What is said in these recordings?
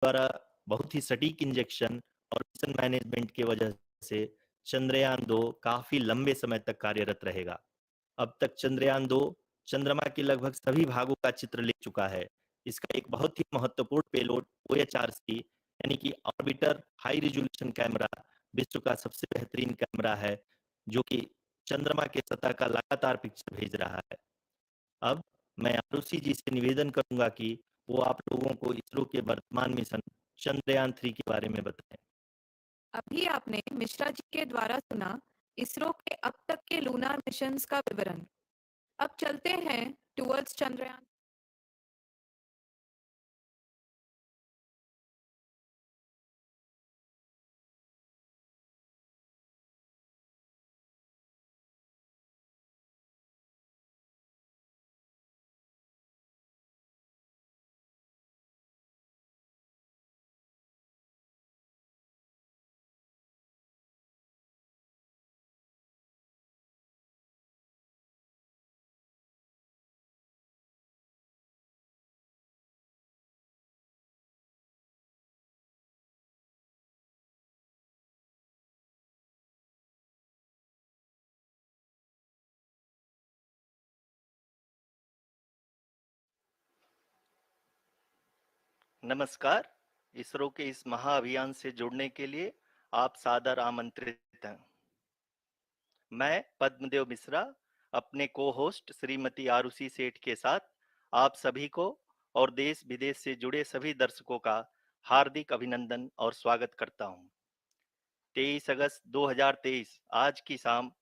द्वारा बहुत ही सटीक इंजेक्शन और मिशन मैनेजमेंट की वजह से चंद्रयान 2 काफी लंबे समय तक कार्यरत रहेगा। अब तक चंद्रयान 2 चंद्रमा के लगभग सभी भागों का चित्र ले चुका है। इसका एक बहुत ही महत्वपूर्ण पेलोड OHRC यानी कि ऑर्बिटर हाई रिजोल्यूशन कैमरा विश्व का सबसे बेहतरीन कैमरा है, जो कि चंद्रमा के सतह का लगातार पिक्चर भेज रहा है। अब मैं आरुषि जी से निवेदन करूंगा कि वो आप लोगों को इसरो के वर्तमान मिशन चंद्रयान 3 के बारे में बताएं। अभी आपने मिश्रा जी के द्वारा सुना इसरो के अब तक के लूनार मिशंस का विवरण। अब चलते हैं टुवर्ड्स चंद्रयान। नमस्कार। इसरो के इस महाअभियान से जुड़ने के लिए आप सादर आमंत्रित हैं। मैं पद्मदेव मिश्रा अपने को होस्ट श्रीमती आरुषि सेठ के साथ आप सभी को और देश विदेश से जुड़े सभी दर्शकों का हार्दिक अभिनंदन और स्वागत करता हूं। 23 अगस्त 2023 आज की शाम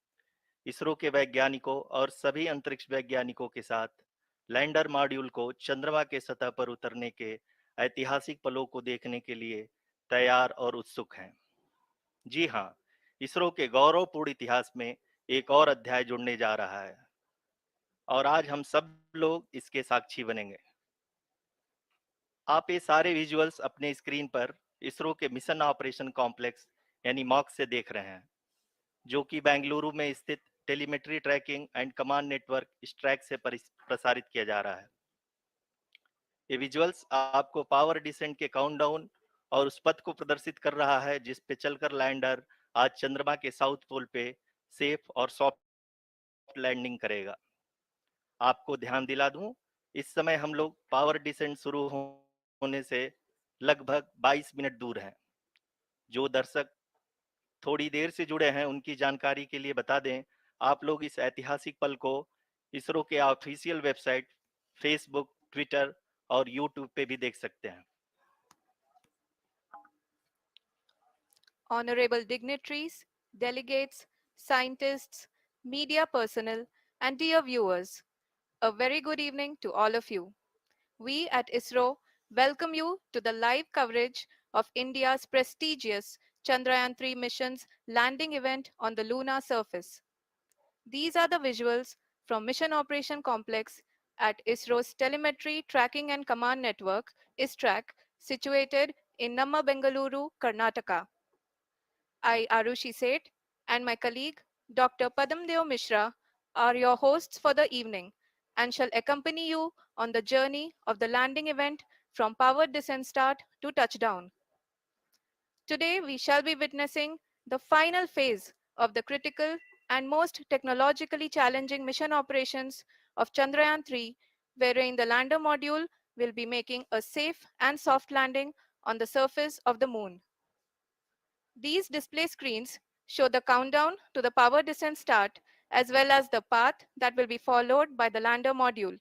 इसरो के वैज्ञानिकों और सभी अंतरिक्ष वैज्ञानिकों के साथ लैंडर मॉड्यूल को चंद्रमा के सतह पर उतरने के ऐतिहासिक पलों को देखने के लिए तैयार और उत्सुक हैं। जी हाँ, इसरो के गौरवपूर्ण इतिहास में एक और अध्याय जुड़ने जा रहा है और आज हम सब लोग इसके साक्षी बनेंगे। आप ये सारे विजुअल्स अपने स्क्रीन पर इसरो के मिशन ऑपरेशन कॉम्प्लेक्स यानी मॉक से देख रहे हैं, जो कि बेंगलुरु में स्थित telemetry tracking and command network इस ट्रैक से प्रसारित किया जा रहा है। ये विजुअल्स आपको पावर डिसेंट के काउंटडाउन और उस पथ को प्रदर्शित कर रहा है जिस पे चलकर लैंडर आज चंद्रमा के साउथ पोल पे सेफ और सॉफ्ट लैंडिंग करेगा। आपको ध्यान दिला दूं, इस समय हम लोग पावर डिसेंट शुरू होने से लगभग 22 मिनट दूर हैं। जो दर्शक थोड़ी देर से जुड़े हैं उनकी जानकारी के लिए बता दें, आप लोग इस ऐतिहासिक पल को इसरो के ऑफिशियल वेबसाइट, फेसबुक, ट्विटर और यूट्यूब पे भी देख सकते हैं। Honorable dignitaries, delegates, scientists, media personnel, and dear viewers, a very good evening to all of you. We at ISRO welcome you to the live coverage of India's prestigious Chandrayaan-3 mission's landing event on the lunar surface. These are the visuals from Mission Operation Complex at ISRO's Telemetry Tracking and Command Network, ISTRAC, situated in Namma, Bengaluru, Karnataka. I, Arushi Seth, and my colleague, Dr. Padamdeo Mishra, are your hosts for the evening and shall accompany you on the journey of the landing event from powered descent start to touchdown. Today, we shall be witnessing the final phase of the critical and most technologically challenging mission operations of Chandrayaan 3, wherein the lander module will be making a safe and soft landing on the surface of the moon. These display screens show the countdown to the power descent start as well as the path that will be followed by the lander module.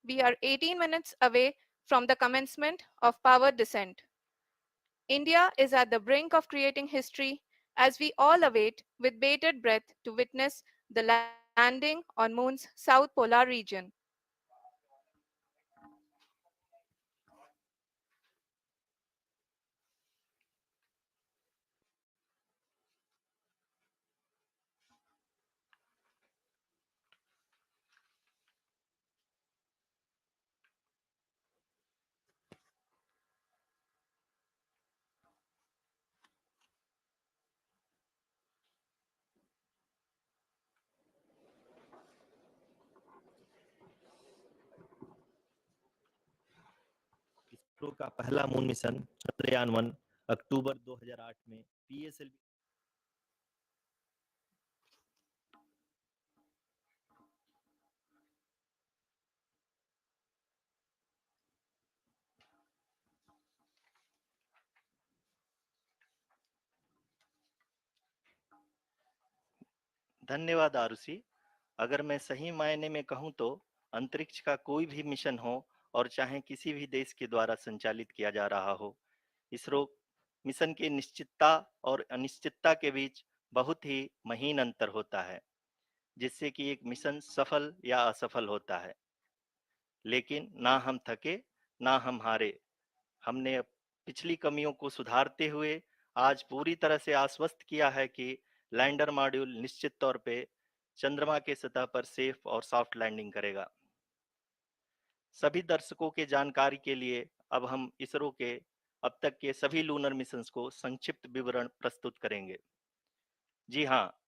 We are 18 minutes away from the commencement of power descent. India is at the brink of creating history as we all await with bated breath to witness the landing on Moon's south polar region. का पहला moon mission Chandrayaan 1 अक्टूबर 2008 में PSLV. धन्यवाद आरुषि। अगर मैं सही मायने में कहूं तो अंतरिक्ष का कोई भी मिशन हो और चाहे किसी भी देश के द्वारा संचालित किया जा रहा हो, इसरो मिशन की निश्चितता और अनिश्चितता के बीच बहुत ही महीन अंतर होता है, जिससे कि एक मिशन सफल या असफल होता है। लेकिन ना हम थके, ना हम हारे। हमने पिछली कमियों को सुधारते हुए आज पूरी तरह से आश्वस्त किया है कि लैंडर मॉड्यूल निश्चित तौर पे चंद्रमा के सतह पर सेफ और सॉफ्ट लैंडिंग करेगा। सभी दर्शकों के जानकारी के लिए अब हम इसरो के अब तक के सभी लूनर मिशंस को संक्षिप्त विवरण प्रस्तुत करेंगे। जी हाँ,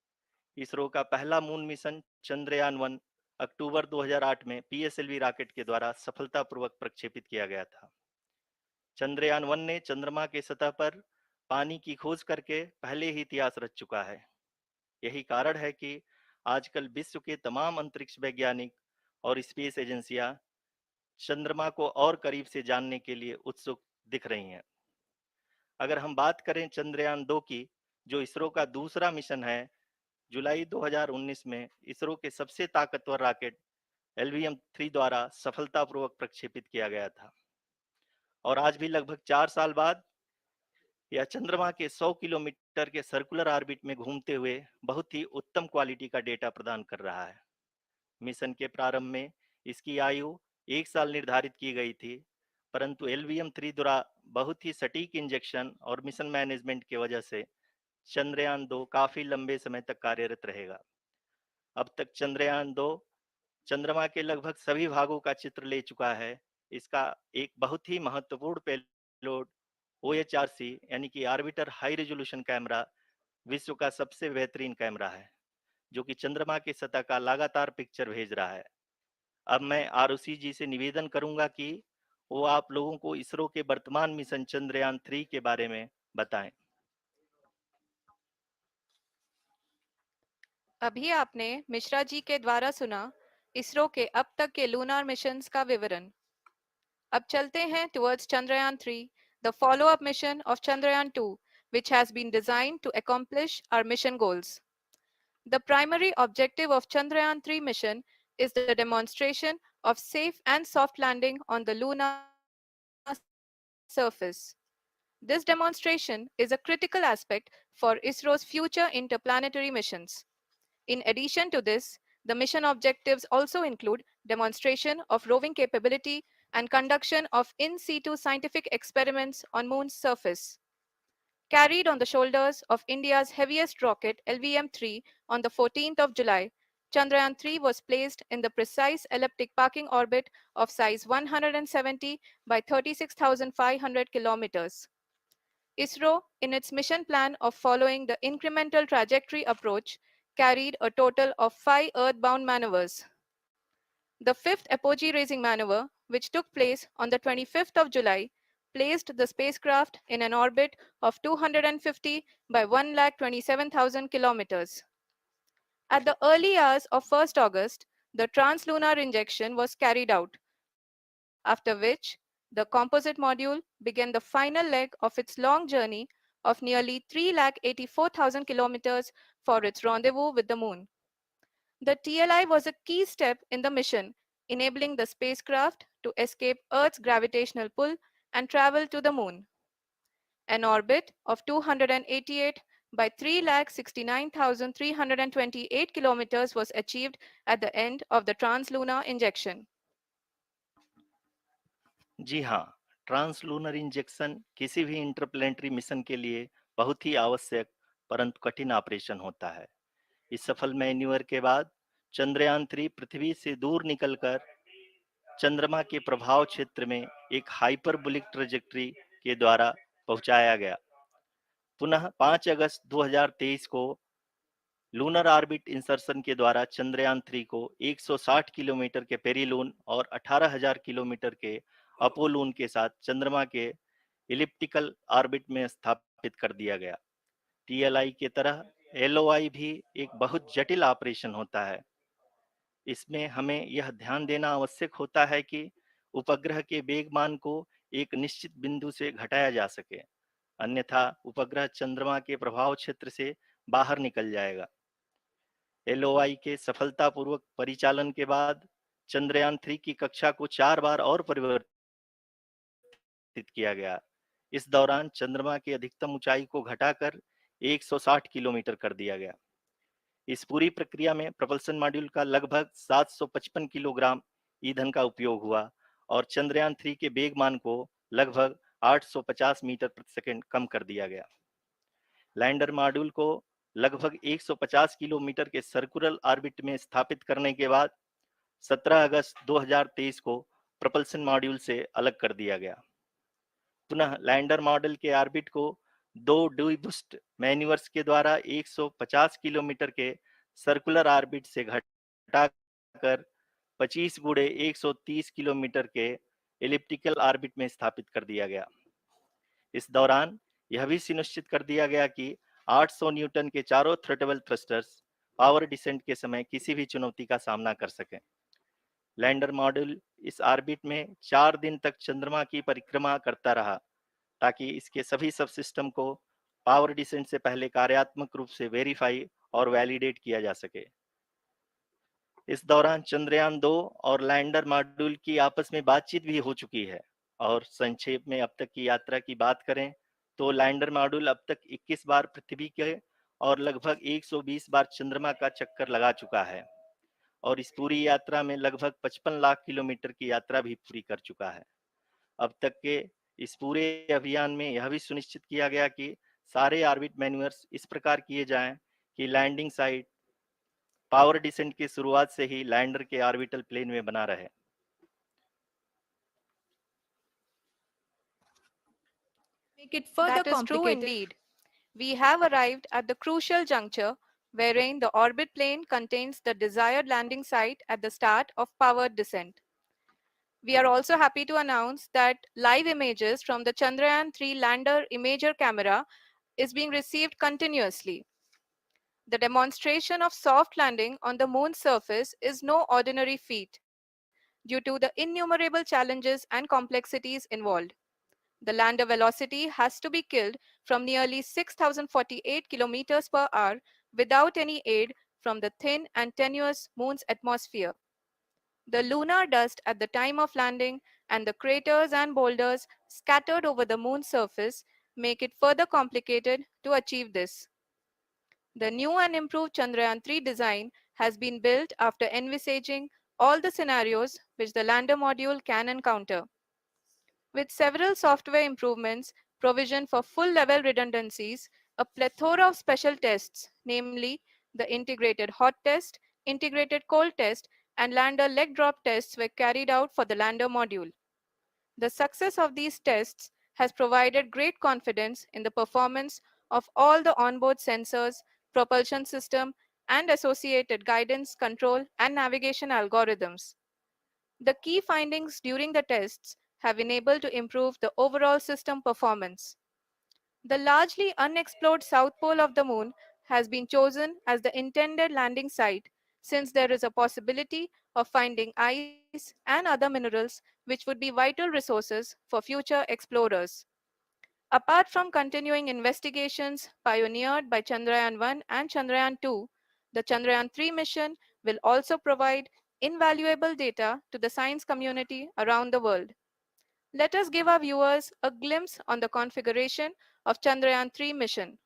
इसरो का पहला मून मिशन चंद्रयान 1 अक्टूबर 2008 में पीएसएलवी रॉकेट के द्वारा सफलतापूर्वक प्रक्षेपित किया गया था। चंद्रयान 1 ने चंद्रमा के सतह पर पानी की खोज करके पहले ही इतिहास रच चुका है। यही कारण है कि आजकल विश्व के तमाम अंतरिक्ष वैज्ञानिक और स्पेस एजेंसियां चंद्रमा को और करीब से जानने के लिए उत्सुक दिख रही हैं। अगर हम बात करें चंद्रयान 2 की, जो इसरो का दूसरा मिशन है, जुलाई 2019 में इसरो के सबसे ताकतवर रॉकेट LVM-3 द्वारा सफलतापूर्वक प्रक्षेपित किया गया था और आज भी लगभग 4 साल बाद यह चंद्रमा के 100 किलोमीटर के सर्कुलर ऑर्बिट में घूमते हुए बहुत ही उत्तम क्वालिटी का डेटा प्रदान कर रहा है। मिशन के प्रारंभ में इसकी आयु 1 साल निर्धारित की गई थी, परंतु LVM-3 द्वारा बहुत ही सटीक इंजेक्शन और मिशन मैनेजमेंट की वजह से चंद्रयान 2 काफी लंबे समय तक कार्यरत रहेगा। अब तक चंद्रयान 2 चंद्रमा के लगभग सभी भागों का चित्र ले चुका है। इसका एक बहुत ही महत्वपूर्ण पेलोड OHRC यानी कि ऑर्बिटर हाई रेजोल्यूशन कैमरा विश्व का सबसे बेहतरीन कैमरा है, जो कि चंद्रमा की सतह का लगातार पिक्चर भेज रहा है। अब मैं आरुषि जी से निवेदन करूंगा कि वो आप लोगों को इसरो के वर्तमान मिशन चंद्रयान 3 के बारे में बताएं। अभी आपने मिश्रा जी के द्वारा सुना इसरो के अब तक के लूनार मिशंस का विवरण। अब चलते हैं towards Chandrayaan-3, the follow-up mission of Chandrayaan-2, which has been designed to accomplish our mission goals. The primary objective of Chandrayaan-3 mission is the demonstration of safe and soft landing on the lunar surface. This demonstration is a critical aspect for ISRO's future interplanetary missions. In addition to this, the mission objectives also include demonstration of roving capability and conduction of in situ scientific experiments on Moon's surface. Carried on the shoulders of India's heaviest rocket LVM-3 on the 14th of July, Chandrayaan-3 was placed in the precise elliptic parking orbit of size 170 by 36,500 kilometers. ISRO, in its mission plan of following the incremental trajectory approach, carried a total of 5 earthbound maneuvers. The fifth apogee raising maneuver, which took place on the 25th of July, placed the spacecraft in an orbit of 250 by 1,27,000 kilometers. At the early hours of 1st August, the translunar injection was carried out, after which the composite module began the final leg of its long journey of nearly 3,84,000 kilometers for its rendezvous with the Moon. The TLI was a key step in the mission, enabling the spacecraft to escape Earth's gravitational pull and travel to the Moon. An orbit of 288 by 3,69,328 kilometers was achieved at the end of the translunar injection. जी हाँ, translunar injection किसी भी interplanetary mission के लिए बहुत ही आवश्यक परंतु कठिन operation होता है। इस सफल मैन्यूवर के बाद चंद्रयान 3 पृथ्वी से दूर निकलकर चंद्रमा के प्रभाव क्षेत्र में एक हाइपरबोलिक ट्रेजेक्टरी के द्वारा पहुंचाया गया। पुनः 5 अगस्त 2023 को लूनर ऑर्बिट इंसर्शन के द्वारा चंद्रयान 3 को 160 किलोमीटर के पेरीलून और 18,000 किलोमीटर के अपोलोन के साथ चंद्रमा के इलिप्टिकल ऑर्बिट में स्थापित कर दिया गया। टीएलआई के तरह एलओआई भी एक बहुत जटिल ऑपरेशन होता है। इसमें हमें यह ध्यान देना आवश्यक होता है कि उपग्रह के वेगमान को एक निश्चित बिंदु से घटाया जा सके, अन्यथा उपग्रह चंद्रमा के प्रभाव क्षेत्र से बाहर निकल जाएगा। एलओआई के सफलतापूर्वक परिचालन के बाद चंद्रयान 3 की कक्षा को 4 बार और परिवर्तित किया गया। इस दौरान चंद्रमा की अधिकतम ऊंचाई को घटाकर 160 किलोमीटर कर दिया गया। इस पूरी प्रक्रिया में propulsion मॉड्यूल का लगभग 755 किलोग्राम ईंधन का उपयोग हुआ और चंद्रयान 3 के वेगमान को लगभग 850 मीटर प्रति सेकंड कम कर दिया गया। लैंडर मॉड्यूल को लगभग 150 किलोमीटर के सर्कुलर ऑर्बिट में स्थापित करने के बाद 17 अगस्त 2023 को propulsion मॉड्यूल से अलग कर दिया गया। पुनः लैंडर मॉडल के ऑर्बिट को 2 डीबूस्ट मैन्यूवर्स के द्वारा 150 किलोमीटर के सर्कुलर ऑर्बिट से घटाकर 25 गुणे 130 किलोमीटर के एलिप्टिकल ऑर्बिट में स्थापित कर दिया गया। इस दौरान यह भी सुनिश्चित कर दिया गया कि 800 न्यूटन के चारों थ्रटेबल थ्रस्टर्स पावर डिसेंट के समय किसी भी चुनौती का सामना कर सकें। लैंडर मॉड्यूल इस ऑर्बिट में 4 दिन तक चंद्रमा की परिक्रमा करता रहा ताकि इसके सभी सब सिस्टम को पावर डिसेंट से पहले कार्यात्मक रूप से वेरीफाई और वैलिडेट किया जा सके। इस दौरान चंद्रयान 2 और लैंडर मॉड्यूल की आपस में बातचीत भी हो चुकी है। और संक्षेप में अब तक की यात्रा की बात करें तो लैंडर मॉड्यूल अब तक 21 बार पृथ्वी के और लगभग 120 बार चंद्रमा का चक्कर लगा चुका है और इस पूरी यात्रा में लगभग 55 लाख किलोमीटर की यात्रा भी पूरी कर चुका है। अब तक के इस पूरे अभियान में यह भी सुनिश्चित किया गया कि सारे ऑर्बिट मैन्यूवर्स इस प्रकार किए जाएं कि लैंडिंग साइट पावर डिसेंट की शुरुआत से ही लैंडर के ऑर्बिटल प्लेन में बना रहे। Make it further That is true complicated. indeed. We have arrived at the crucial juncture wherein the orbit plane contains the desired landing site at the start of powered descent. We are also happy to announce that live images from the Chandrayaan-3 lander imager camera is being received continuously. The demonstration of soft landing on the moon's surface is no ordinary feat due to the innumerable challenges and complexities involved. The lander velocity has to be killed from nearly 6,048 kilometers per hour without any aid from the thin and tenuous moon's atmosphere. The lunar dust at the time of landing and the craters and boulders scattered over the moon's surface make it further complicated to achieve this. The new and improved Chandrayaan 3 design has been built after envisaging all the scenarios which the lander module can encounter. With several software improvements, provision for full level redundancies, a plethora of special tests, namely the integrated hot test, integrated cold test, and lander leg drop tests were carried out for the lander module. The success of these tests has provided great confidence in the performance of all the onboard sensors, propulsion system, and associated guidance, control, and navigation algorithms. The key findings during the tests have enabled to improve the overall system performance. The largely unexplored south pole of the moon has been chosen as the intended landing site since there is a possibility of finding ice and other minerals which would be vital resources for future explorers. Apart from continuing investigations pioneered by Chandrayaan 1 and Chandrayaan 2, the Chandrayaan 3 mission will also provide invaluable data to the science community around the world. Let us give our viewers a glimpse on the configuration of Chandrayaan 3 mission.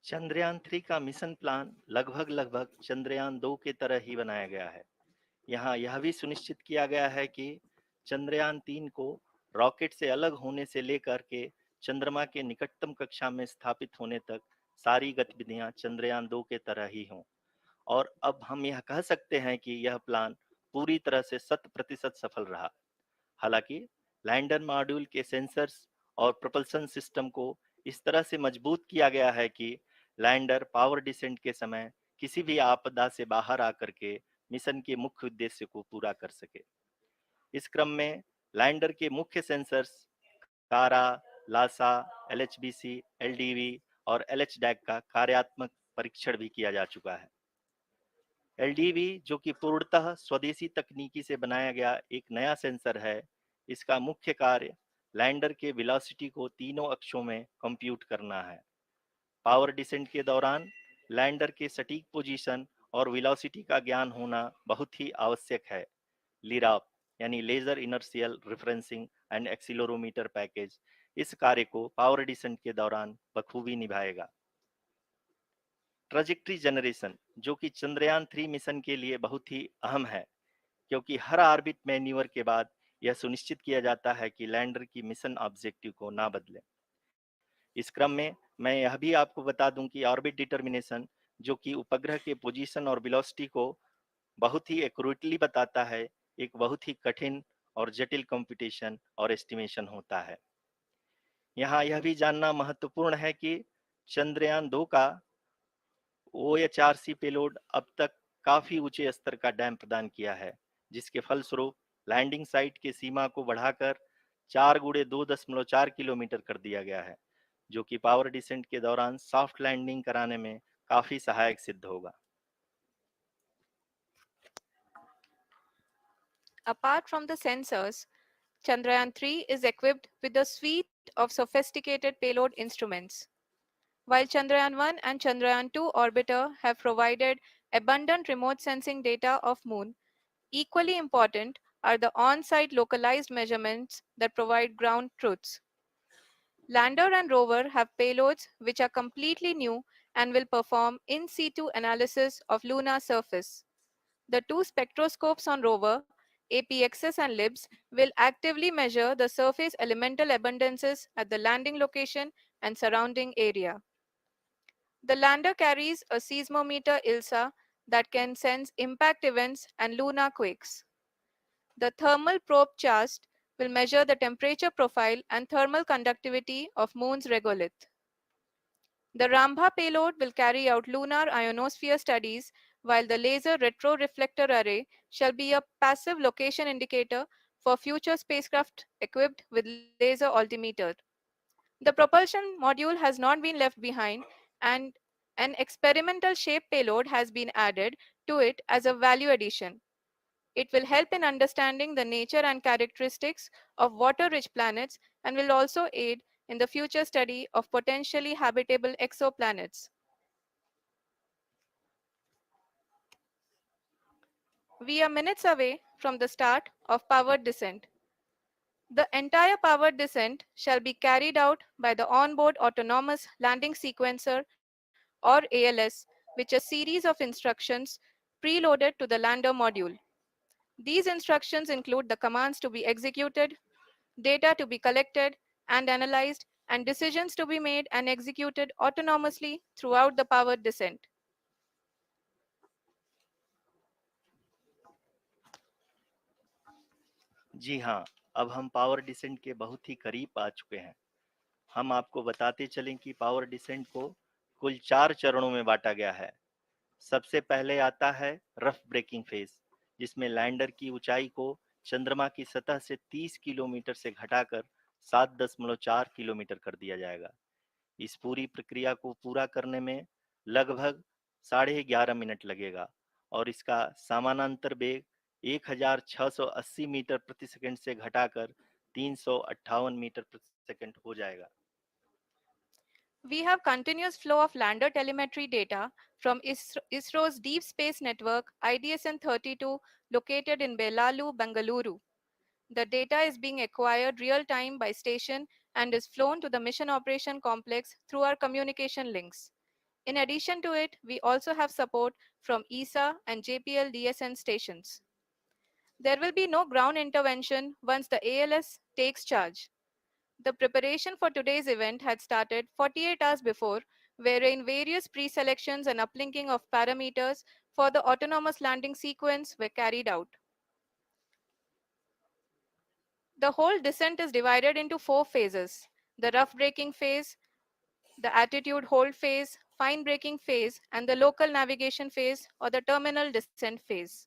Chandrayaan 3 का mission plan लगभग चंद्रयान 2 के तरह ही बनाया गया है। यहाँ यह भी सुनिश्चित किया गया है कि चंद्रयान 3 को रॉकेट से अलग होने से लेकर के चंद्रमा के निकटतम कक्षा में स्थापित होने तक सारी गतिविधियां चंद्रयान 2 के तरह ही हों। और अब हम यह कह सकते हैं कि यह प्लान पूरी तरह से 100% सफल रहा। हालांकि लैंडर मॉड्यूल के सेंसर्स और propulsion सिस्टम को इस तरह से मजबूत किया गया है कि लैंडर पावर डिसेंट के समय किसी भी आपदा से बाहर आकर के मिशन के मुख्य उद्देश्य को पूरा कर सके। इस क्रम में लैंडर के मुख्य सेंसर्स कारा, लासा, एलएचबीसी, एलडीवी और एलएचडैक का कार्यात्मक परीक्षण भी किया जा चुका है। एलडीवी, जो कि पूर्णतः स्वदेशी तकनीकी से बनाया गया एक नया सेंसर है, इसका मुख्य कार्य लैंडर के वेलोसिटी को तीनों अक्षों में कंप्यूट करना है। पावर डिसेंट के दौरान लैंडर के सटीक पोजीशन और वेलोसिटी का ज्ञान होना बहुत ही आवश्यक है। लिराप यानी laser inertial referencing and accelerometer package इस कार्य को पावर डिसेंट के दौरान बखूबी निभाएगा। ट्रजेक्ट्री जनरेशन, जो कि चंद्रयान 3 मिशन के लिए बहुत ही अहम है, क्योंकि हर ऑर्बिट मैन्यूवर के बाद यह सुनिश्चित किया जाता है कि लैंडर की मिशन ऑब्जेक्टिव को ना बदले। इस क्रम में मैं यह भी आपको बता दूं कि ऑर्बिट डिटर्मिनेशन, जो कि उपग्रह के पोजीशन और वेलोसिटी को बहुत ही एक्यूरेटली बताता है, एक बहुत ही कठिन और जटिल कंप्यूटेशन और एस्टिमेशन होता है। यहाँ यह भी जानना महत्वपूर्ण है कि चंद्रयान 2 का OHRC पेलोड अब तक काफी ऊंचे स्तर का डैम प्रदान किया है, जिसके फलस्वरूप लैंडिंग साइट की सीमा को बढ़ाकर 4x2.4 किलोमीटर कर दिया गया है, जो कि पावर डिसेंट के दौरान सॉफ्ट लैंडिंग कराने में काफी सहायक सिद्ध होगा। Apart from the sensors, Chandrayaan 3 is equipped with a suite of sophisticated payload instruments. While Chandrayaan 1 and Chandrayaan 2 orbiter have provided abundant remote sensing data of Moon, equally important are the on-site localized measurements that provide ground truths. Lander and rover have payloads which are completely new and will perform in situ analysis of lunar surface. The two spectroscopes on rover, APXS and LIBS, will actively measure the surface elemental abundances at the landing location and surrounding area. The lander carries a seismometer ILSA that can sense impact events and lunar quakes. The thermal probe CHAST will measure the temperature profile and thermal conductivity of Moon's regolith. The Rambha payload will carry out lunar ionosphere studies, while the laser retroreflector array shall be a passive location indicator for future spacecraft equipped with laser altimeter. The propulsion module has not been left behind, and an experimental shape payload has been added to it as a value addition. It will help in understanding the nature and characteristics of water-rich planets and will also aid in the future study of potentially habitable exoplanets. We are minutes away from the start of powered descent. The entire powered descent shall be carried out by the onboard autonomous landing sequencer or ALS, which is a series of instructions preloaded to the lander module. These instructions include the commands to be executed, data to be collected and analyzed, and decisions to be made and executed autonomously throughout the powered descent. जी हाँ, अब हम power descent के बहुत ही करीब आ चुके हैं। हम आपको बताते चलें कि पावर डिसेंट को कुल 4 चरणों में बांटा गया है। सबसे पहले आता है रफ ब्रेकिंग फेज, जिसमें लैंडर की ऊंचाई को चंद्रमा की सतह से 30 किलोमीटर से घटाकर 7.4 किलोमीटर कर दिया जाएगा। इस पूरी प्रक्रिया को पूरा करने में लगभग 11.5 मिनट लगेगा और इसका समानांतर वेग 1680 मीटर प्रति सेकंड से घटाकर 358 मीटर प्रति सेकंड हो जाएगा। We have continuous flow of lander telemetry data from ISRO's Deep Space Network IDSN-32 located in Belalu, Bengaluru. The data is being acquired real time by station and is flown to the mission operation complex through our communication links. In addition to it, we also have support from ESA and JPL DSN stations. There will be no ground intervention once the ALS takes charge. The preparation for today's event had started 48 hours before, wherein various pre-selections and uplinking of parameters for the autonomous landing sequence were carried out. The whole descent is divided into four phases: the rough braking phase, the attitude hold phase, fine braking phase, and the local navigation phase or the terminal descent phase.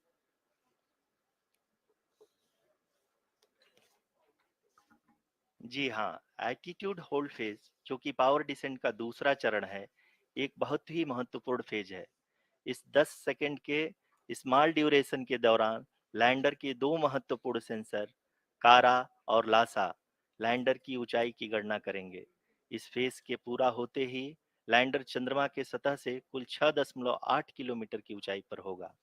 जी हाँ, attitude hold phase, जो कि power descent का दूसरा चरण है, एक बहुत ही महत्वपूर्ण फेज है। इस 10 सेकंड के स्मॉल ड्यूरेशन के दौरान लैंडर के दो महत्वपूर्ण सेंसर, कारा और लासा, लैंडर की ऊंचाई की गणना करेंगे। इस फेज के पूरा होते ही लैंडर चंद्रमा के सतह से कुल 6.8 किलोमीटर की ऊंचाई पर होगा।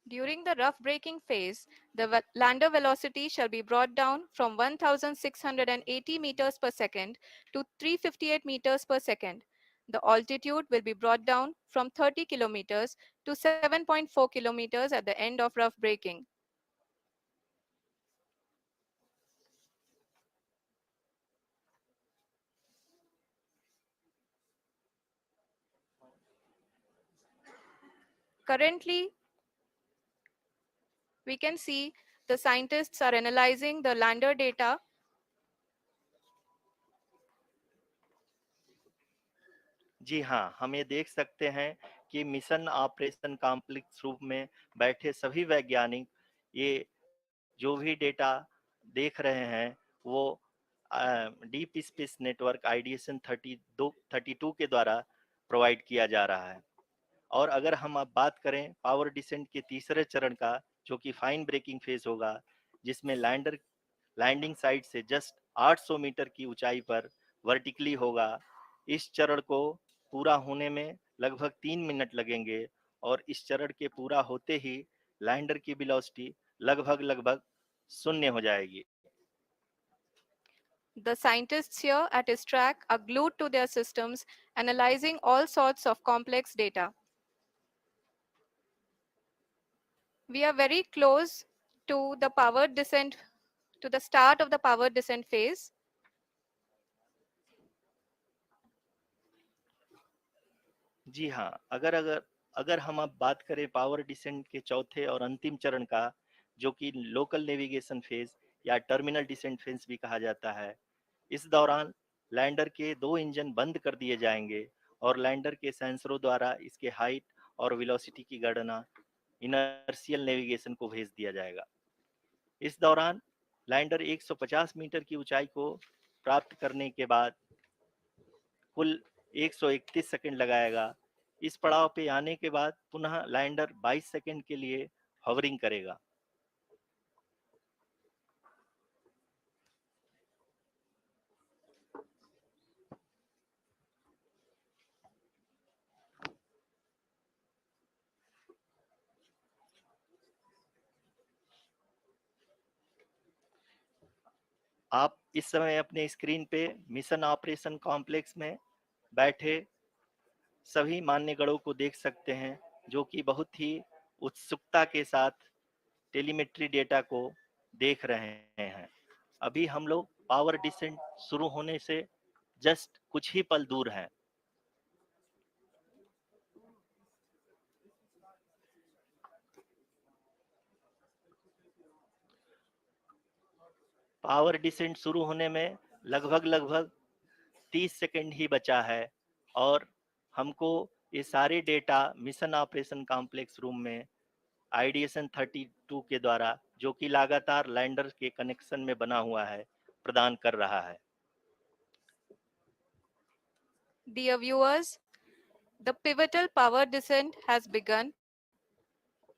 During the rough braking phase, the lander velocity shall be brought down from 1680 meters per second to 358 meters per second. The altitude will be brought down from 30 kilometers to 7.4 kilometers at the end of rough braking. Currently, we can see the scientists are analyzing the lander data. जी हाँ, हम ये देख सकते हैं कि mission operation complex रूप में बैठे सभी वैज्ञानिक ये जो भी डेटा देख रहे हैं वो डीप स्पेस नेटवर्क आईडीएसएन 32 के द्वारा प्रोवाइड किया जा रहा है। और अगर हम अब बात करें पावर डिसेंट के तीसरे चरण का, जो कि फाइन ब्रेकिंग फेज होगा, जिसमें लैंडर लैंडिंग साइट से जस्ट 800 मीटर की ऊंचाई पर वर्टिकली होगा। इस चरण को पूरा होने में लगभग 3 मिनट लगेंगे और इस चरण के पूरा होते ही लैंडर की वेलोसिटी लगभग लगभग शून्य हो जाएगी। The scientists here at ISRO are glued to their systems, analyzing all sorts of complex data. We are very close to the power descent, to the start of the power descent phase. जी हाँ, अगर अगर अगर हम अब बात करें power descent के चौथे और अंतिम चरण का, जो कि लोकल नेविगेशन फेज या टर्मिनल डिसेंट फेज भी कहा जाता है, इस दौरान लैंडर के दो इंजन बंद कर दिए जाएंगे और लैंडर के सेंसरों द्वारा इसके हाइट और वेलोसिटी की गणना इनर्शियल नेविगेशन को भेज दिया जाएगा। इस दौरान लैंडर 150 मीटर की ऊंचाई को प्राप्त करने के बाद कुल 131 सेकंड लगाएगा। इस पड़ाव पे आने के बाद पुनः लैंडर 22 सेकंड के लिए हवरिंग करेगा। आप इस समय अपने स्क्रीन पे मिशन ऑपरेशन कॉम्प्लेक्स में बैठे सभी मान्यगणों को देख सकते हैं, जो कि बहुत ही उत्सुकता के साथ टेलीमेट्री डेटा को देख रहे हैं। अभी हम लोग पावर डिसेंट शुरू होने से जस्ट कुछ ही पल दूर हैं। पावर डिसेंट शुरू होने में लगभग लगभग 30 सेकंड ही बचा है और हमको ये सारे data mission operation complex room में आईडीएसएन 32 के द्वारा, जो कि लगातार लैंडर के कनेक्शन में बना हुआ है, प्रदान कर रहा है। Dear viewers, the pivotal power descent has begun,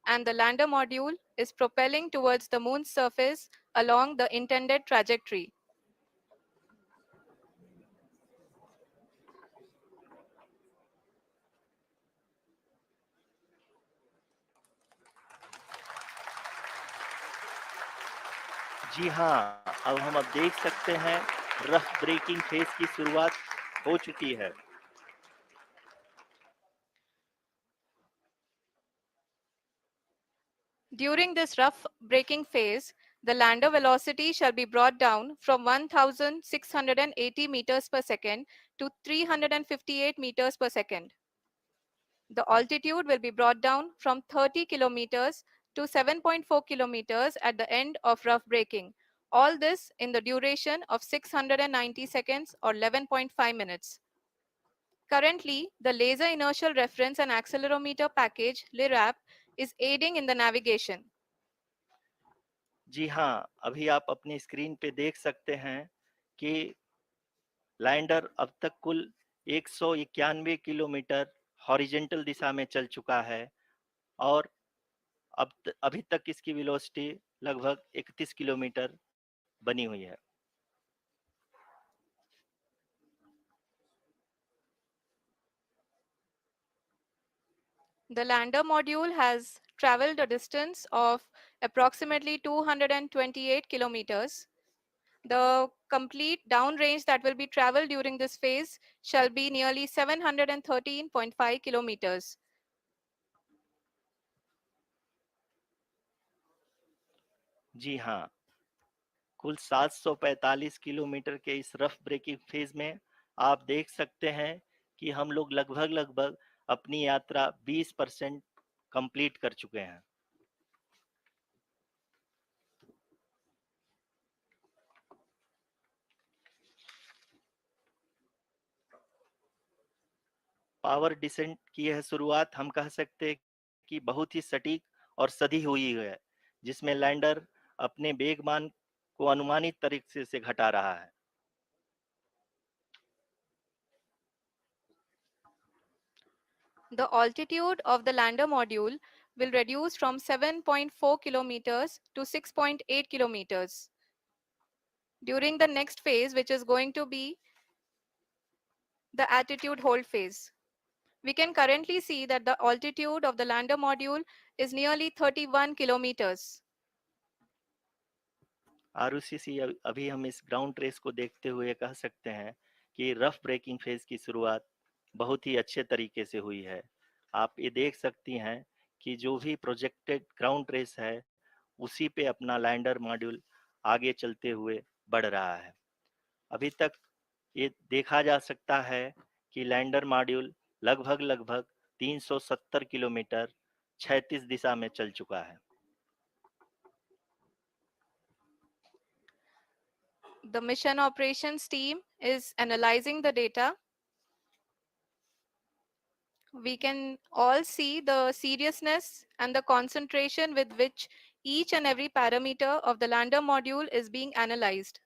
and the lander module is propelling towards the moon's surface along the intended trajectory. जी हाँ, अब हम अब देख सकते हैं रफ ब्रेकिंग फेज की शुरुआत हो चुकी है। During this rough braking phase, The lander velocity shall be brought down from 1680 meters per second to 358 meters per second. The altitude will be brought down from 30 kilometers to 7.4 kilometers at the end of rough braking. All this in the duration of 690 seconds or 11.5 minutes. Currently, the Laser Inertial Reference and Accelerometer package (LIRAP) is aiding in the navigation. जी हाँ, अभी आप अपनी screen पे देख सकते हैं कि lander अब तक कुल 191 किलोमीटर हॉरिजेंटल दिशा में चल चुका है और अभी तक इसकी वेलोसिटी लगभग 31 किलोमीटर बनी हुई है। The lander module has traveled a distance of approximately 228 kilometers. The complete downrange that will be traveled during this phase shall be nearly 713.5 kilometers. जी हाँ, कुल 745 किलोमीटर के इस रफ ब्रेकिंग फेज में आप देख सकते हैं कि हम लोग लगभग अपनी यात्रा 20% कंप्लीट कर चुके हैं। पावर डिसेंट की यह शुरुआत हम कह सकते हैं कि बहुत ही सटीक और सधी हुई है, जिसमें लैंडर अपने वेगमान को अनुमानित तरीके से घटा रहा है। The altitude of the lander module will reduce from 7.4 kilometers to 6.8 kilometers. During the next phase, which is going to be the attitude hold phase. We can currently see that the altitude of the lander module is nearly 31 kilometers. आरयूसीसी अभी हम इस ground trace को देखते हुए कह सकते हैं कि रफ ब्रेकिंग फेज की शुरुआत बहुत ही अच्छे तरीके से हुई है। आप ये देख सकती हैं कि जो भी प्रोजेक्टेड ग्राउंड ट्रेस है उसी पे अपना लैंडर मॉड्यूल आगे चलते हुए बढ़ रहा है। अभी तक ये देखा जा सकता है कि लैंडर मॉड्यूल लगभग 370 किलोमीटर क्षैतिज दिशा में चल चुका है। The mission operations team is analyzing the data. We can all see the seriousness and the concentration with which each and every parameter of the lander module is being analyzed.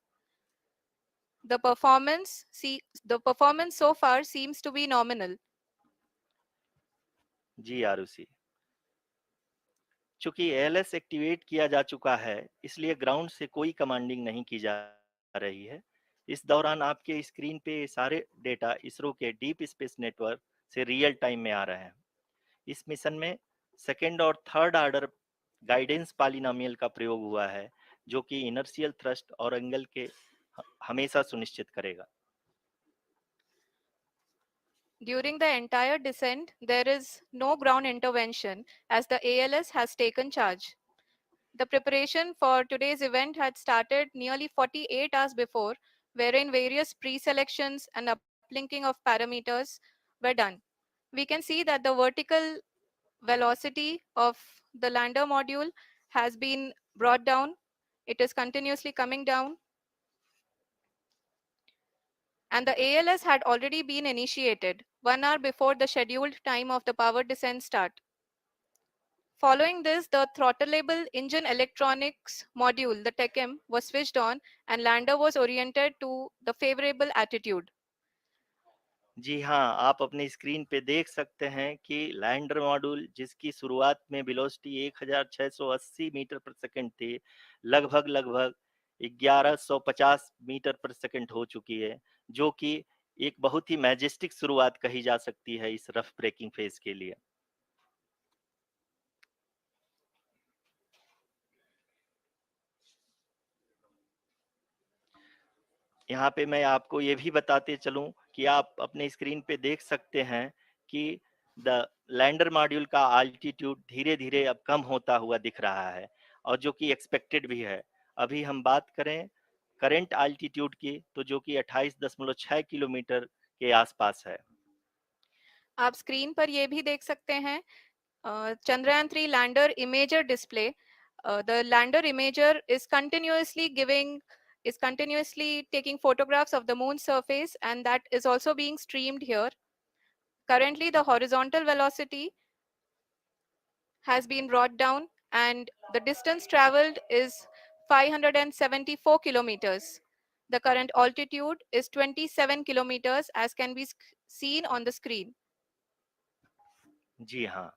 The performance so far seems to be nominal. जी आरुषि, चूंकि ALS activate किया जा चुका है, इसलिए ground से कोई commanding नहीं की जा रही है। इस दौरान आपके स्क्रीन पे ये सारे डेटा इसरो के डीप स्पेस नेटवर्क से रियल टाइम में आ रहे हैं। इस मिशन में सेकेंड और थर्ड ऑर्डर गाइडेंस पॉलिनोमियल का प्रयोग हुआ है, जो कि इनर्शियल थ्रस्ट और एंगल के हमेशा सुनिश्चित करेगा। During the entire descent, there is no ground intervention as the ALS has taken charge. The preparation for today's event had started nearly 48 hours before, wherein various pre-selections and uplinking of parameters were done. We can see that the vertical velocity of the lander module has been brought down. It is continuously coming down. And the ALS had already been initiated 1 hour before the scheduled time of the power descent start. Following this, the throttleable engine electronics module, the TECM, was switched on and lander was oriented to the favorable attitude. जी हाँ, आप अपनी screen पे देख सकते हैं कि lander module, जिसकी शुरुआत में वेलोसिटी 1680 मीटर पर सेकंड थी, लगभग 1150 मीटर पर सेकंड हो चुकी है, जो कि एक बहुत ही मैजेस्टिक शुरुआत कही जा सकती है इस रफ ब्रेकिंग फेज के लिए। यहाँ पे मैं आपको ये भी बताते चलूं कि आप अपने स्क्रीन पे देख सकते हैं कि द लैंडर मॉड्यूल का अल्टीट्यूड धीरे-धीरे अब कम होता हुआ दिख रहा है, और जो कि एक्सपेक्टेड भी है। अभी हम बात करें करंट आल्टीट्यूड की, तो जो कि 28.6 किलोमीटर के आसपास है। आप स्क्रीन पर ये भी देख सकते हैं Chandrayaan 3 lander imager display. The lander imager is continuously taking photographs of the moon's surface, and that is also being streamed here. Currently, the horizontal velocity has been brought down, and the distance traveled is 574 kilometers. The current altitude is 27 kilometers, as can be seen on the screen. जी हाँ,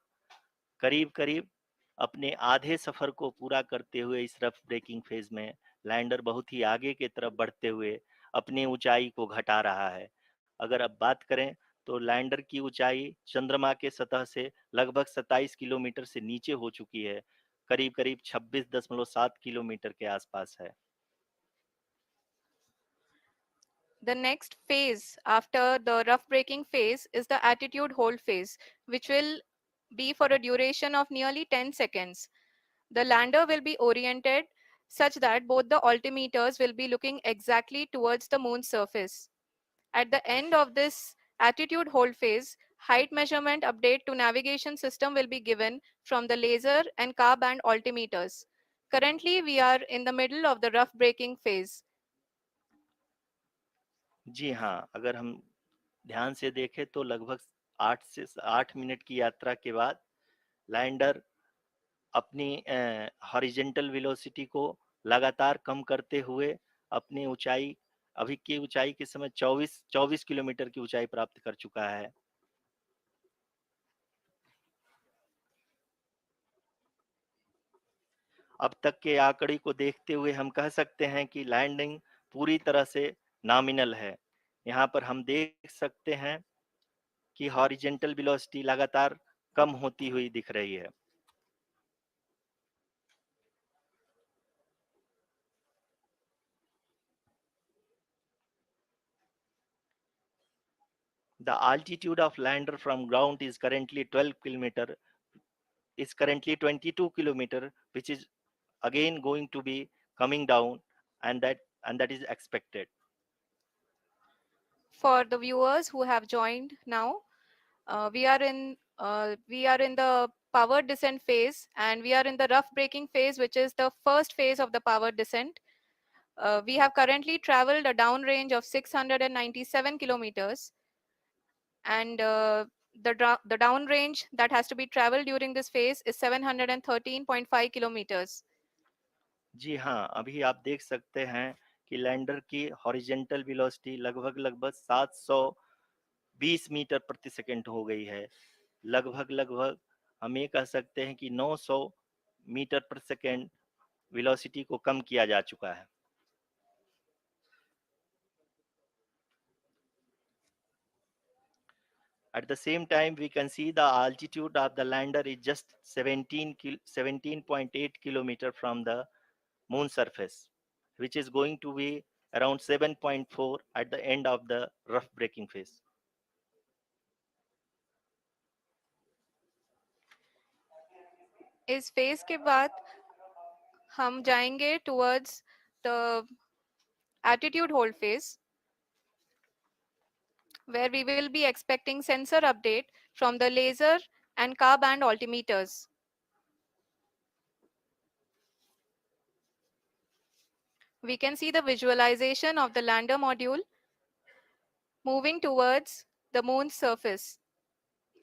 करीब करीब अपने आधे सफर को पूरा करते हुए इस रफ ब्रेकिंग फेज में लैंडर बहुत ही आगे की तरफ बढ़ते हुए अपनी ऊंचाई को घटा रहा है। अगर अब बात करें तो लैंडर की ऊंचाई चंद्रमा के सतह से लगभग 27 किलोमीटर से नीचे हो चुकी है, करीब करीब 26.7 किलोमीटर के आसपास है। The next phase after the rough braking phase is the attitude hold phase, which will be for a duration of nearly 10 seconds. The lander will be oriented such that both the altimeters will be looking exactly towards the moon's surface. At the end of this attitude hold phase, height measurement update to navigation system will be given from the laser and car band altimeters. Currently, we are in the middle of the rough braking phase. जी हाँ, अगर हम ध्यान से देखें तो लगभग 8 minute की यात्रा के बाद लैंडर अपनी हॉरिजेंटल वेलोसिटी को लगातार कम करते हुए अपनी ऊंचाई, अभी की ऊंचाई के समय 24 किलोमीटर की ऊंचाई प्राप्त कर चुका है। अब तक के आंकड़े को देखते हुए हम कह सकते हैं कि लैंडिंग पूरी तरह से नॉमिनल है। यहाँ पर हम देख सकते हैं कि हॉरिजेंटल वेलोसिटी लगातार कम होती हुई दिख रही है। The altitude of lander from ground is currently 22 kilometer, which is again going to be coming down, and that is expected. For the viewers who have joined now, we are in the power descent phase, and we are in the rough braking phase, which is the first phase of the power descent. We have currently traveled a downrange of 697 kilometers, and the downrange that has to be traveled during this phase is 713.5 kilometers. जी हाँ, अभी आप देख सकते हैं कि lander की horizontal velocity लगभग लगभग 720 मीटर प्रति सेकंड हो गई है। लगभग लगभग हम ये कह सकते हैं कि 900 मीटर प्रति सेकंड वेलोसिटी को कम किया जा चुका है। At the same time, we can see the altitude of the lander is just 17.8 kilometer from the moon surface, which is going to be around 7.4 at the end of the rough braking phase. इस phase के बाद हम जाएंगे towards the attitude hold phase, where we will be expecting sensor update from the laser and car band altimeters. We can see the visualization of the lander module moving towards the moon's surface.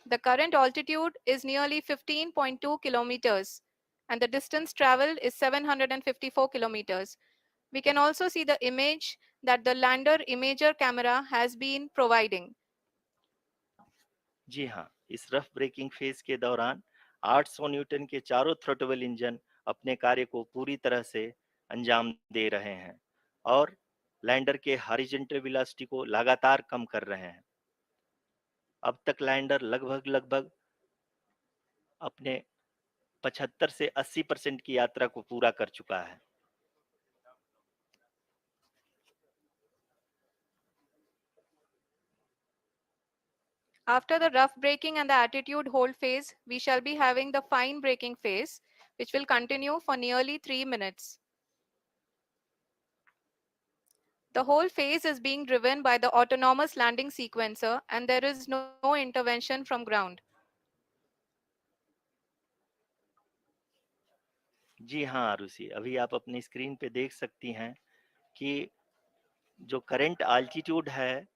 The current altitude is nearly 15.2 kilometers, and the distance traveled is 754 kilometers. We can also see the image that the lander imager camera has been providing. जी हाँ, इस rough breaking phase के दौरान 800 Newton के चारों throttle engine अपने कार्य को पूरी तरह से अंजाम दे रहे हैं और लैंडर के हॉरिजॉन्टल वेलोसिटी को लगातार कम कर रहे हैं। अब तक लैंडर लगभग लगभग अपने 75 से 80% की यात्रा को पूरा कर चुका है। After the rough braking and the attitude hold phase, we shall be having the fine braking phase, which will continue for nearly 3 minutes. The whole phase is being driven by the autonomous landing sequencer, and there is no intervention from ground. जी हाँ आरुषि, अभी आप अपनी screen पे देख सकती हैं कि जो करंट आल्टीट्यूड है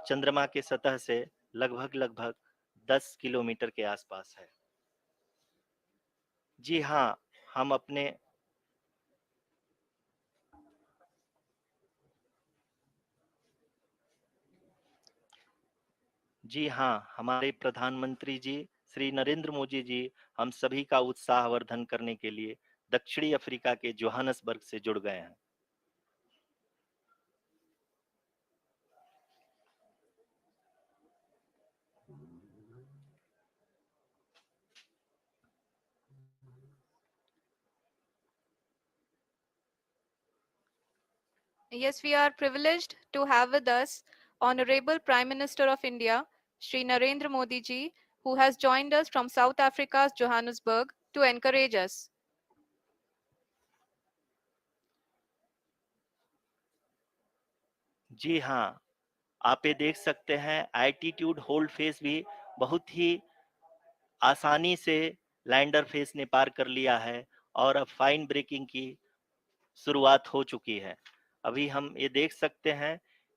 चंद्रमा के सतह से लगभग लगभग 10 किलोमीटर के आसपास है। जी हाँ, हम अपने जी हाँ, हमारे प्रधानमंत्री जी श्री नरेंद्र मोदी जी हम सभी का उत्साहवर्धन करने के लिए दक्षिणी अफ्रीका के जोहानसबर्ग से जुड़ गए हैं। Yes, we are privileged to have with us Honorable Prime Minister of India, Shri Narendra Modi ji, who has joined us from South Africa's Johannesburg to encourage us. जी हाँ, आप ये देख सकते हैं एल्टीट्यूड होल्ड फेज भी बहुत ही आसानी से लैंडर फेज ने पार कर लिया है और अब फाइन ब्रेकिंग की शुरुआत हो चुकी है। अभी हम ये देख सकते हैं